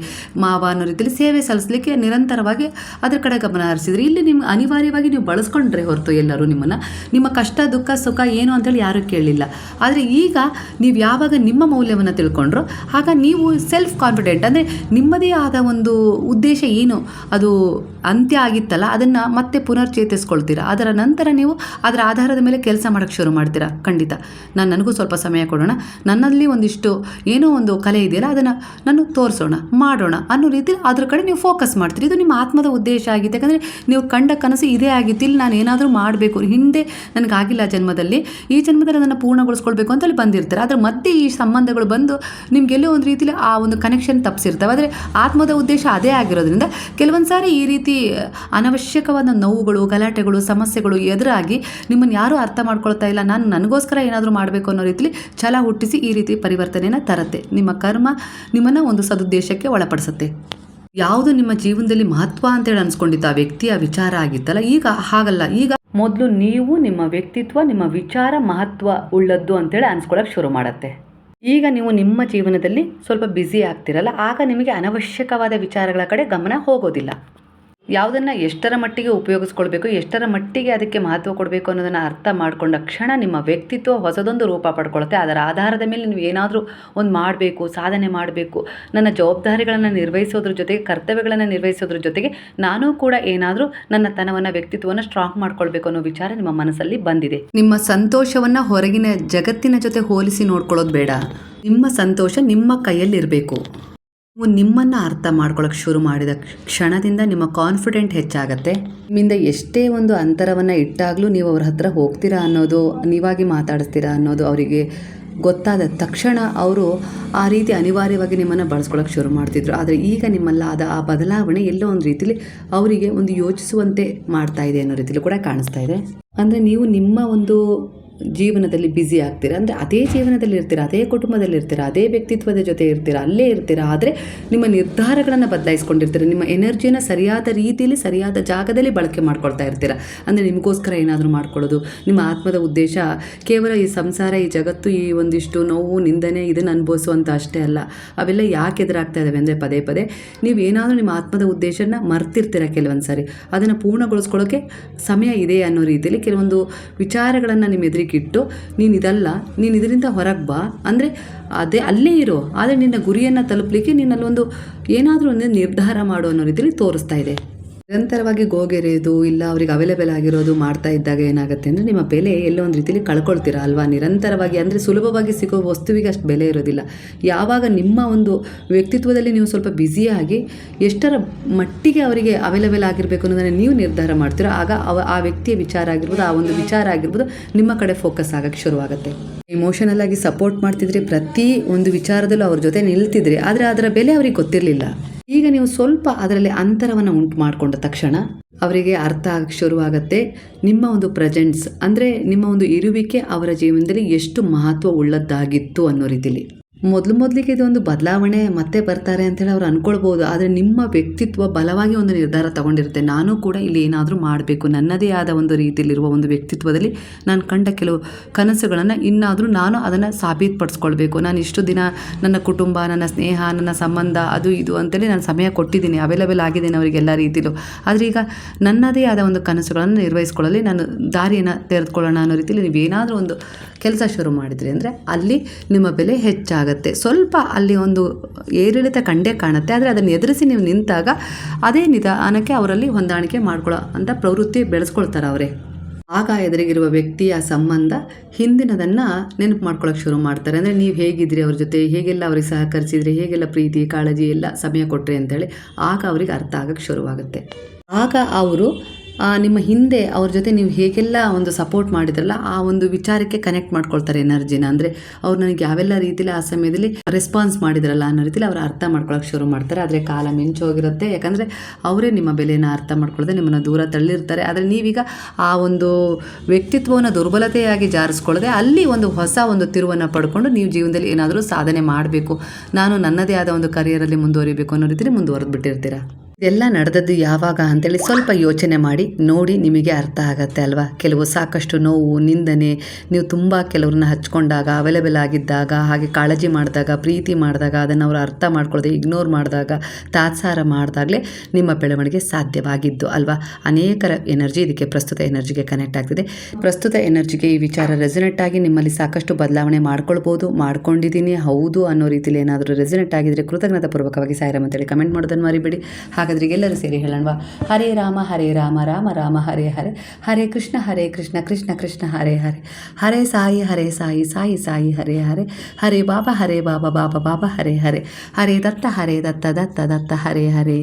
ಮಾವ ಅನ್ನೋ ರೀತಿಯಲ್ಲಿ ಸೇವೆ ಸಲ್ಲಿಸಲಿಕ್ಕೆ ನಿರಂತರವಾಗಿ ಅದರ ಕಡೆ ಗಮನ ಹರಿಸಿದ್ರಿ. ಇಲ್ಲಿ ನಿಮ್ಗೆ ಅನಿವಾರ್ಯವಾಗಿ ನೀವು ಬಳಸ್ಕೊಂಡ್ರೆ ಹೊರತು ಎಲ್ಲರೂ ನಿಮ್ಮನ್ನು, ನಿಮ್ಮ ಕಷ್ಟ ದುಃಖ ಸುಖ ಏನು ಅಂತೇಳಿ ಯಾರೂ ಕೇಳಲಿಲ್ಲ. ಆದರೆ ಈಗ ನೀವು ಯಾವಾಗ ನಿಮ್ಮ ಮೌಲ್ಯವನ್ನು ತಿಳ್ಕೊಂಡ್ರೋ ಆಗ ನೀವು ಸೆಲ್ಫ್ ಕಾನ್ಫಿಡೆಂಟ್, ಅಂದರೆ ನಿಮ್ಮದೇ ಆದ ಒಂದು ಉದ್ದೇಶ ಏನು ಅದು ಅಂತ್ಯ ಆಗಿತ್ತಲ್ಲ ಅದನ್ನು ಮತ್ತೆ ಪುನರ್ಚೇತರಿಸ್ಕೊಳ್ತೀರಾ. ಅದರ ನಂತರ ನೀವು ಅದರ ಆಧಾರದ ಮೇಲೆ ಕೆಲಸ ಮಾಡೋಕ್ಕೆ ಶುರು ಮಾಡ್ತೀರಾ. ಖಂಡಿತ ನನಗೂ ಸ್ವಲ್ಪ ಸಮಯ ಕೊಡೋಣ, ನನ್ನಲ್ಲಿ ಒಂದಿಷ್ಟು ಏನೋ ಒಂದು ಕಲೆ ಇದೆಯಲ್ಲ ಅದನ್ನು ನಾನು ತೋರಿಸೋಣ, ಮಾಡೋಣ ಅನ್ನೋ ರೀತಿ ಅದ್ರ ಕಡೆ ನೀವು ಫೋಕಸ್ ಮಾಡ್ತೀರಿ. ಇದು ನಿಮ್ಮ ಆತ್ಮದ ಉದ್ದೇಶ ಆಗಿತ್ತು. ಯಾಕಂದರೆ ನೀವು ಕಂಡ ಕನಸು ಇದೇ ಆಗಿತ್ತು, ಇಲ್ಲಿ ನಾನು ಏನಾದರೂ ಮಾಡಬೇಕು, ಹಿಂದೆ ನನಗಾಗಿಲ್ಲ ಜನ್ಮದಲ್ಲಿ, ಈ ಜನ್ಮದಲ್ಲಿ ಅದನ್ನು ಪೂರ್ಣಗೊಳಿಸ್ಕೊಳ್ಬೇಕು ಅಂತ ಅಲ್ಲಿ ಬಂದಿರ್ತಾರೆ. ಅದರ ಮಧ್ಯೆ ಈ ಸಂಬಂಧಗಳು ಬಂದು ನಿಮಗೆಲ್ಲೋ ಒಂದು ರೀತಿಯಲ್ಲಿ ಆ ಒಂದು ಕನೆಕ್ಷನ್ ತಪ್ಪಿಸಿರ್ತವೆ. ಆದರೆ ಆತ್ಮದ ಉದ್ದೇಶ ಅದೇ ಆಗಿರೋದ್ರಿಂದ ಕೆಲವೊಂದು ಸಾರಿ ಈ ರೀತಿ ಅನವಶ್ಯಕವಾದ ನೋವುಗಳು, ಗಲಾಟೆಗಳು, ಸಮಸ್ಯೆಗಳು ಎದುರಾಗಿ ನಿಮ್ಮನ್ನು ಯಾರೂ ಅರ್ಥ ಮಾಡ್ಕೊಳ್ತಾ ಇಲ್ಲ, ನಾನು ನನಗೋಸ್ಕರ ಏನಾದರೂ ಮಾಡಬೇಕು ಅನ್ನೋ ರೀತಿಯಲ್ಲಿ ಛಲ ಹುಟ್ಟಿಸಿ ಈ ರೀತಿ ಪರಿವರ್ತನೆಯನ್ನು ತರುತ್ತೆ. ನಿಮ್ಮ ಕರ್ಮ ನಿಮ್ಮನ್ನು ಒಂದು ಸದುದ್ದೇಶಕ್ಕೆ ಒಳಪಡಿಸುತ್ತೆ. ಯಾವುದು ನಿಮ್ಮ ಜೀವನದಲ್ಲಿ ಮಹತ್ವ ಅಂತೇಳಿ ಅನ್ಸ್ಕೊಂಡಿತ್ತು ಆ ವ್ಯಕ್ತಿಯ ವಿಚಾರ ಆಗಿತ್ತಲ್ಲ, ಈಗ ಹಾಗಲ್ಲ. ಈಗ ಮೊದಲು ನೀವು ನಿಮ್ಮ ವ್ಯಕ್ತಿತ್ವ, ನಿಮ್ಮ ವಿಚಾರ ಮಹತ್ವ ಉಳ್ಳದ್ದು ಅಂತೇಳಿ ಅನ್ಸ್ಕೊಳ್ಳೋಕೆ ಶುರು ಮಾಡುತ್ತೆ. ಈಗ ನೀವು ನಿಮ್ಮ ಜೀವನದಲ್ಲಿ ಸ್ವಲ್ಪ ಬ್ಯುಸಿ ಆಗ್ತಿರಲ್ಲ, ಆಗ ನಿಮಗೆ ಅನವಶ್ಯಕವಾದ ವಿಚಾರಗಳ ಕಡೆ ಗಮನ ಹೋಗೋದಿಲ್ಲ. ಯಾವುದನ್ನು ಎಷ್ಟರ ಮಟ್ಟಿಗೆ ಉಪಯೋಗಿಸ್ಕೊಳ್ಬೇಕು, ಎಷ್ಟರ ಮಟ್ಟಿಗೆ ಅದಕ್ಕೆ ಮಹತ್ವ ಕೊಡಬೇಕು ಅನ್ನೋದನ್ನು ಅರ್ಥ ಮಾಡಿಕೊಂಡ ಕ್ಷಣ ನಿಮ್ಮ ವ್ಯಕ್ತಿತ್ವ ಹೊಸದೊಂದು ರೂಪ ಪಡ್ಕೊಳುತ್ತೆ. ಅದರ ಆಧಾರದ ಮೇಲೆ ನೀವು ಏನಾದರೂ ಒಂದು ಮಾಡಬೇಕು, ಸಾಧನೆ ಮಾಡಬೇಕು, ನನ್ನ ಜವಾಬ್ದಾರಿಗಳನ್ನು ನಿರ್ವಹಿಸೋದ್ರ ಜೊತೆಗೆ, ಕರ್ತವ್ಯಗಳನ್ನು ನಿರ್ವಹಿಸೋದ್ರ ಜೊತೆಗೆ ನಾನು ಕೂಡ ಏನಾದರೂ ನನ್ನ ತನವನ್ನು, ವ್ಯಕ್ತಿತ್ವವನ್ನು ಸ್ಟ್ರಾಂಗ್ ಮಾಡ್ಕೊಳ್ಬೇಕು ಅನ್ನೋ ವಿಚಾರ ನಿಮ್ಮ ಮನಸ್ಸಲ್ಲಿ ಬಂದಿದೆ. ನಿಮ್ಮ ಸಂತೋಷವನ್ನು ಹೊರಗಿನ ಜಗತ್ತಿನ ಜೊತೆ ಹೋಲಿಸಿ ನೋಡ್ಕೊಳ್ಳೋದು ಬೇಡ. ನಿಮ್ಮ ಸಂತೋಷ ನಿಮ್ಮ ಕೈಯಲ್ಲಿರಬೇಕು. ನೀವು ನಿಮ್ಮನ್ನು ಅರ್ಥ ಮಾಡ್ಕೊಳ್ಳೋಕೆ ಶುರು ಮಾಡಿದ ಕ್ಷಣದಿಂದ ನಿಮ್ಮ ಕಾನ್ಫಿಡೆಂಟ್ ಹೆಚ್ಚಾಗತ್ತೆ. ನಿಮ್ಮಿಂದ ಎಷ್ಟೇ ಒಂದು ಅಂತರವನ್ನು ಇಟ್ಟಾಗಲೂ ನೀವು ಅವ್ರ ಹತ್ರ ಹೋಗ್ತೀರಾ ಅನ್ನೋದು, ನೀವಾಗಿ ಮಾತಾಡಿಸ್ತೀರಾ ಅನ್ನೋದು ಅವರಿಗೆ ಗೊತ್ತಾದ ತಕ್ಷಣ ಅವರು ಆ ರೀತಿ ಅನಿವಾರ್ಯವಾಗಿ ನಿಮ್ಮನ್ನು ಬಳಸ್ಕೊಳ್ಳೋಕೆ ಶುರು ಮಾಡ್ತಿದ್ರು. ಆದರೆ ಈಗ ನಿಮ್ಮಲ್ಲಾದ ಆ ಬದಲಾವಣೆ ಎಲ್ಲೋ ಒಂದು ರೀತಿಲಿ ಅವರಿಗೆ ಒಂದು ಯೋಚಿಸುವಂತೆ ಮಾಡ್ತಾ ಇದೆ ಅನ್ನೋ ರೀತಿಲಿ ಕೂಡ ಕಾಣಿಸ್ತಾ ಇದೆ. ಅಂದರೆ ನೀವು ನಿಮ್ಮ ಒಂದು ಜೀವನದಲ್ಲಿ ಬ್ಯುಸಿ ಆಗ್ತೀರಾ, ಅಂದರೆ ಅದೇ ಜೀವನದಲ್ಲಿ ಇರ್ತೀರ, ಅದೇ ಕುಟುಂಬದಲ್ಲಿ ಇರ್ತೀರ, ಅದೇ ವ್ಯಕ್ತಿತ್ವದ ಜೊತೆ ಇರ್ತೀರ, ಅಲ್ಲೇ ಇರ್ತೀರ. ಆದರೆ ನಿಮ್ಮ ನಿರ್ಧಾರಗಳನ್ನು ಬದಲಾಯಿಸ್ಕೊಂಡಿರ್ತೀರ, ನಿಮ್ಮ ಎನರ್ಜಿನ ಸರಿಯಾದ ರೀತಿಯಲ್ಲಿ ಸರಿಯಾದ ಜಾಗದಲ್ಲಿ ಬಳಕೆ ಮಾಡ್ಕೊಳ್ತಾ ಇರ್ತೀರ. ಅಂದರೆ ನಿಮಗೋಸ್ಕರ ಏನಾದರೂ ಮಾಡ್ಕೊಳ್ಳೋದು, ನಿಮ್ಮ ಆತ್ಮದ ಉದ್ದೇಶ ಕೇವಲ ಈ ಸಂಸಾರ, ಈ ಜಗತ್ತು, ಈ ಒಂದಿಷ್ಟು ನೋವು ನಿಂದನೆ ಇದನ್ನು ಅನುಭವಿಸುವಂಥ ಅಷ್ಟೇ ಅಲ್ಲ. ಅವೆಲ್ಲ ಯಾಕೆ ಎದುರಾಗ್ತಾ ಇದ್ದಾವೆ ಅಂದರೆ ಪದೇ ಪದೇ ನೀವು ಏನಾದರೂ ನಿಮ್ಮ ಆತ್ಮದ ಉದ್ದೇಶನ ಮರ್ತಿರ್ತೀರ. ಕೆಲವೊಂದು ಸಾರಿ ಅದನ್ನು ಪೂರ್ಣಗೊಳಿಸ್ಕೊಳ್ಳೋಕ್ಕೆ ಸಮಯ ಇದೆ ಅನ್ನೋ ರೀತಿಯಲ್ಲಿ ಕೆಲವೊಂದು ವಿಚಾರಗಳನ್ನು ನಿಮ್ಮ ಎದುರಿಗೆ ಇಟ್ಟು ನೀನು ಇದಲ್ಲ, ನೀನು ಇದರಿಂದ ಹೊರಗೆ ಬಾ ಅಂದರೆ ಅದೇ ಅಲ್ಲೇ ಇರೋ, ಆದರೆ ನಿನ್ನ ಗುರಿಯನ್ನು ತಲುಪಲಿಕ್ಕೆ ನೀನಲ್ಲೊಂದು ಏನಾದರೂ ಒಂದು ನಿರ್ಧಾರ ಮಾಡು ಅನ್ನೋ ರೀತಿಯಲ್ಲಿ ತೋರಿಸ್ತಾ ಇದೆ. ನಿರಂತರವಾಗಿ ಗೋಗೆರೆಯೋದು ಇಲ್ಲ ಅವ್ರಿಗೆ ಅವೈಲೇಬಲ್ ಆಗಿರೋದು ಮಾಡ್ತಾ ಇದ್ದಾಗ ಏನಾಗುತ್ತೆ ಅಂದರೆ ನಿಮ್ಮ ಬೆಲೆ ಎಲ್ಲೋ ಒಂದು ರೀತಿಯಲ್ಲಿ ಕಳ್ಕೊಳ್ತೀರಾ ಅಲ್ವಾ. ನಿರಂತರವಾಗಿ ಅಂದರೆ ಸುಲಭವಾಗಿ ಸಿಗೋ ವಸ್ತುವಿಗೆ ಅಷ್ಟು ಬೆಲೆ ಇರೋದಿಲ್ಲ. ಯಾವಾಗ ನಿಮ್ಮ ಒಂದು ವ್ಯಕ್ತಿತ್ವದಲ್ಲಿ ನೀವು ಸ್ವಲ್ಪ ಬ್ಯುಸಿಯಾಗಿ ಎಷ್ಟರ ಮಟ್ಟಿಗೆ ಅವರಿಗೆ ಅವೈಲೇಬಲ್ ಆಗಿರಬೇಕು ಅನ್ನೋದನ್ನು ನೀವು ನಿರ್ಧಾರ ಮಾಡ್ತೀರೋ, ಆಗ ಆ ವ್ಯಕ್ತಿಯ ವಿಚಾರ ಆಗಿರ್ಬೋದು, ಆ ಒಂದು ವಿಚಾರ ಆಗಿರ್ಬೋದು ನಿಮ್ಮ ಕಡೆ ಫೋಕಸ್ ಆಗೋಕ್ಕೆ ಶುರುವಾಗುತ್ತೆ. ಇಮೋಷನಲ್ ಆಗಿ ಸಪೋರ್ಟ್ ಮಾಡ್ತಿದ್ರೆ, ಪ್ರತಿ ಒಂದು ವಿಚಾರದಲ್ಲೂ ಅವ್ರ ಜೊತೆ ನಿಲ್ತಿದ್ರಿ, ಆದರೆ ಅದರ ಬೆಲೆ ಅವ್ರಿಗೆ ಗೊತ್ತಿರಲಿಲ್ಲ. ಈಗ ನೀವು ಸ್ವಲ್ಪ ಅದರಲ್ಲಿ ಅಂತರವನ್ನು ಉಂಟು ಮಾಡಿಕೊಂಡ ತಕ್ಷಣ ಅವರಿಗೆ ಅರ್ಥ ಆಗಕ್ಕೆ ಶುರುವಾಗುತ್ತೆ ನಿಮ್ಮ ಒಂದು ಪ್ರೆಸೆನ್ಸ್ ಅಂದರೆ ನಿಮ್ಮ ಒಂದು ಇರುವಿಕೆ ಅವರ ಜೀವನದಲ್ಲಿ ಎಷ್ಟು ಮಹತ್ವ ಉಳ್ಳದ್ದಾಗಿತ್ತು ಅನ್ನೋ ರೀತಿಲಿ. ಮೊದಲಿಗೆ ಇದೊಂದು ಬದಲಾವಣೆ ಮತ್ತೆ ಬರ್ತಾರೆ ಅಂತೇಳಿ ಅವ್ರು ಅಂದ್ಕೊಳ್ಬೋದು. ಆದರೆ ನಿಮ್ಮ ವ್ಯಕ್ತಿತ್ವ ಬಲವಾಗಿ ಒಂದು ನಿರ್ಧಾರ ತಗೊಂಡಿರುತ್ತೆ. ನಾನು ಕೂಡ ಇಲ್ಲಿ ಏನಾದರೂ ಮಾಡಬೇಕು, ನನ್ನದೇ ಆದ ಒಂದು ರೀತಿಯಲ್ಲಿರುವ ಒಂದು ವ್ಯಕ್ತಿತ್ವದಲ್ಲಿ ನಾನು ಕಂಡ ಕೆಲವು ಕನಸುಗಳನ್ನು ಇನ್ನಾದರೂ ನಾನು ಅದನ್ನು ಸಾಬೀತುಪಡಿಸ್ಕೊಳ್ಬೇಕು. ನಾನು ಇಷ್ಟು ದಿನ ನನ್ನ ಕುಟುಂಬ, ನನ್ನ ಸ್ನೇಹ, ನನ್ನ ಸಂಬಂಧ ಅದು ಇದು ಅಂತೇಳಿ ನಾನು ಸಮಯ ಕೊಟ್ಟಿದ್ದೀನಿ, ಅವೈಲೇಬಲ್ ಆಗಿದ್ದೀನಿ ಅವರಿಗೆಲ್ಲ ರೀತಿಲೂ. ಆದರೆ ಈಗ ನನ್ನದೇ ಆದ ಒಂದು ಕನಸುಗಳನ್ನು ನಿರ್ವಹಿಸ್ಕೊಳ್ಳಲಿ ನಾನು ದಾರಿಯನ್ನು ತೆರೆದುಕೊಳ್ಳೋಣ ಅನ್ನೋ ರೀತಿಯಲ್ಲಿ ನೀವೇನಾದರೂ ಒಂದು ಕೆಲಸ ಶುರು ಮಾಡಿದ್ರಿ ಅಂದರೆ ಅಲ್ಲಿ ನಿಮ್ಮ ಬೆಲೆ ಹೆಚ್ಚಾಗುತ್ತೆ. ಸ್ವಲ್ಪ ಅಲ್ಲಿ ಒಂದು ಏರಿಳಿತ ಕಂಡೇ ಕಾಣುತ್ತೆ, ಆದರೆ ಅದನ್ನು ಎದುರಿಸಿ ನೀವು ನಿಂತಾಗ ಅದೇ ನಿಧಾನಕ್ಕೆ ಅವರಲ್ಲಿ ಹೊಂದಾಣಿಕೆ ಮಾಡ್ಕೊಳ್ಳೋ ಅಂತ ಪ್ರವೃತ್ತಿ ಬೆಳೆಸ್ಕೊಳ್ತಾರೆ ಅವರೇ. ಆಗ ಎದುರಿಗಿರುವ ವ್ಯಕ್ತಿಯ ಸಂಬಂಧ ಹಿಂದಿನದನ್ನು ನೆನಪು ಮಾಡ್ಕೊಳ್ಳೋಕೆ ಶುರು ಮಾಡ್ತಾರೆ. ಅಂದರೆ ನೀವು ಹೇಗಿದ್ರಿ ಅವ್ರ ಜೊತೆ, ಹೇಗೆಲ್ಲ ಅವ್ರಿಗೆ ಸಹಕರಿಸಿದ್ರಿ, ಹೇಗೆಲ್ಲ ಪ್ರೀತಿ ಕಾಳಜಿ ಎಲ್ಲ ಸಮಯ ಕೊಟ್ಟರೆ ಅಂತೇಳಿ ಆಗ ಅವ್ರಿಗೆ ಅರ್ಥ ಆಗೋಕ್ಕೆ ಶುರುವಾಗುತ್ತೆ. ಆಗ ಅವರು ನಿಮ್ಮ ಹಿಂದೆ ಅವ್ರ ಜೊತೆ ನೀವು ಹೇಗೆಲ್ಲ ಒಂದು ಸಪೋರ್ಟ್ ಮಾಡಿದ್ರಲ್ಲ ಆ ಒಂದು ವಿಚಾರಕ್ಕೆ ಕನೆಕ್ಟ್ ಮಾಡ್ಕೊಳ್ತಾರೆ ಎನರ್ಜಿನ. ಅಂದರೆ ಅವ್ರು ನನಗೆ ಯಾವೆಲ್ಲ ರೀತಿಯಲ್ಲಿ ಆ ಸಮಯದಲ್ಲಿ ರೆಸ್ಪಾನ್ಸ್ ಮಾಡಿದ್ರಲ್ಲ ಅನ್ನೋ ರೀತಿಯಲ್ಲಿ ಅವ್ರು ಅರ್ಥ ಮಾಡ್ಕೊಳ್ಳೋಕೆ ಶುರು ಮಾಡ್ತಾರೆ. ಆದರೆ ಕಾಲ ಮಿಂಚೋಗಿರುತ್ತೆ, ಯಾಕಂದರೆ ಅವರೇ ನಿಮ್ಮ ಬೆಲೆನ ಅರ್ಥ ಮಾಡ್ಕೊಳ್ಳದೆ ನಿಮ್ಮನ್ನು ದೂರ ತಳ್ಳಿರ್ತಾರೆ. ಆದರೆ ನೀವೀಗ ಆ ಒಂದು ವ್ಯಕ್ತಿತ್ವವನ್ನು ದುರ್ಬಲತೆಯಾಗಿ ಜಾರಿಸ್ಕೊಳ್ಳದೆ ಅಲ್ಲಿ ಒಂದು ಹೊಸ ಒಂದು ತಿರುವನ್ನು ಪಡ್ಕೊಂಡು ನೀವು ಜೀವನದಲ್ಲಿ ಏನಾದರೂ ಸಾಧನೆ ಮಾಡಬೇಕು, ನಾನು ನನ್ನದೇ ಆದ ಒಂದು ಕರಿಯರಲ್ಲಿ ಮುಂದುವರಿಬೇಕು ಅನ್ನೋ ರೀತಿಯಲ್ಲಿ ಮುಂದುವರೆದು ಬಿಟ್ಟಿರ್ತೀರ. ಇದೆಲ್ಲ ನಡೆದದ್ದು ಯಾವಾಗ ಅಂತೇಳಿ ಸ್ವಲ್ಪ ಯೋಚನೆ ಮಾಡಿ ನೋಡಿ, ನಿಮಗೆ ಅರ್ಥ ಆಗತ್ತೆ ಅಲ್ವಾ. ಕೆಲವು ಸಾಕಷ್ಟು ನೋವು ನಿಂದನೆ, ನೀವು ತುಂಬ ಕೆಲವ್ರನ್ನ ಹಚ್ಕೊಂಡಾಗ, ಅವೈಲೇಬಲ್ ಆಗಿದ್ದಾಗ, ಹಾಗೆ ಕಾಳಜಿ ಮಾಡಿದಾಗ, ಪ್ರೀತಿ ಮಾಡಿದಾಗ, ಅದನ್ನು ಅವರು ಅರ್ಥ ಮಾಡ್ಕೊಳ್ಳದೆ ಇಗ್ನೋರ್ ಮಾಡಿದಾಗ, ತಾತ್ಸಾರ ಮಾಡಿದಾಗಲೇ ನಿಮ್ಮ ಬೆಳವಣಿಗೆ ಸಾಧ್ಯವಾಗಿದ್ದು ಅಲ್ವಾ. ಅನೇಕರ ಎನರ್ಜಿ ಇದಕ್ಕೆ ಪ್ರಸ್ತುತ ಎನರ್ಜಿಗೆ ಕನೆಕ್ಟ್ ಆಗ್ತಿದೆ. ಪ್ರಸ್ತುತ ಎನರ್ಜಿಗೆ ಈ ವಿಚಾರ ರೆಸೊನೇಟ್ ಆಗಿ ನಿಮ್ಮಲ್ಲಿ ಸಾಕಷ್ಟು ಬದಲಾವಣೆ ಮಾಡ್ಕೊಳ್ಬೋದು. ಮಾಡ್ಕೊಂಡಿದ್ದೀನಿ ಹೌದು ಅನ್ನೋ ರೀತಿಯಲ್ಲಿ ಏನಾದರೂ ರೆಸೊನೇಟ್ ಆಗಿದ್ರೆ ಕೃತಜ್ಞತಾ ಪೂರ್ವಕವಾಗಿ ಸಾಯಿರಾಮ್ ಅಂತೇಳಿ ಕಮೆಂಟ್ ಮಾಡೋದನ್ನು ಮರಿಬೇಡಿ. ಹಾಗಾದ್ರೆ ಎಲ್ಲರೂ ಸೇರಿ ಹೇಳೋಣವಾ, ಹರೇ ರಾಮ ರಾಮ ರಾಮ ಹರೇ ಹರೇ, ಹರೇ ಕೃಷ್ಣ ಕೃಷ್ಣ ಕೃಷ್ಣ ಹರೇ ಹರೇ, ಹರೇ ಸಾಯಿ ಸಾಯಿ ಹರೇ ಹರೇ, ಹರೇ ಬಾಬಾ ಬಾಬಾ ಬಾಬಾ ಹರೇ ಹರೇ, ಹರೇ ದತ್ತ ದತ್ತ ಹರೇ ಹರೇ.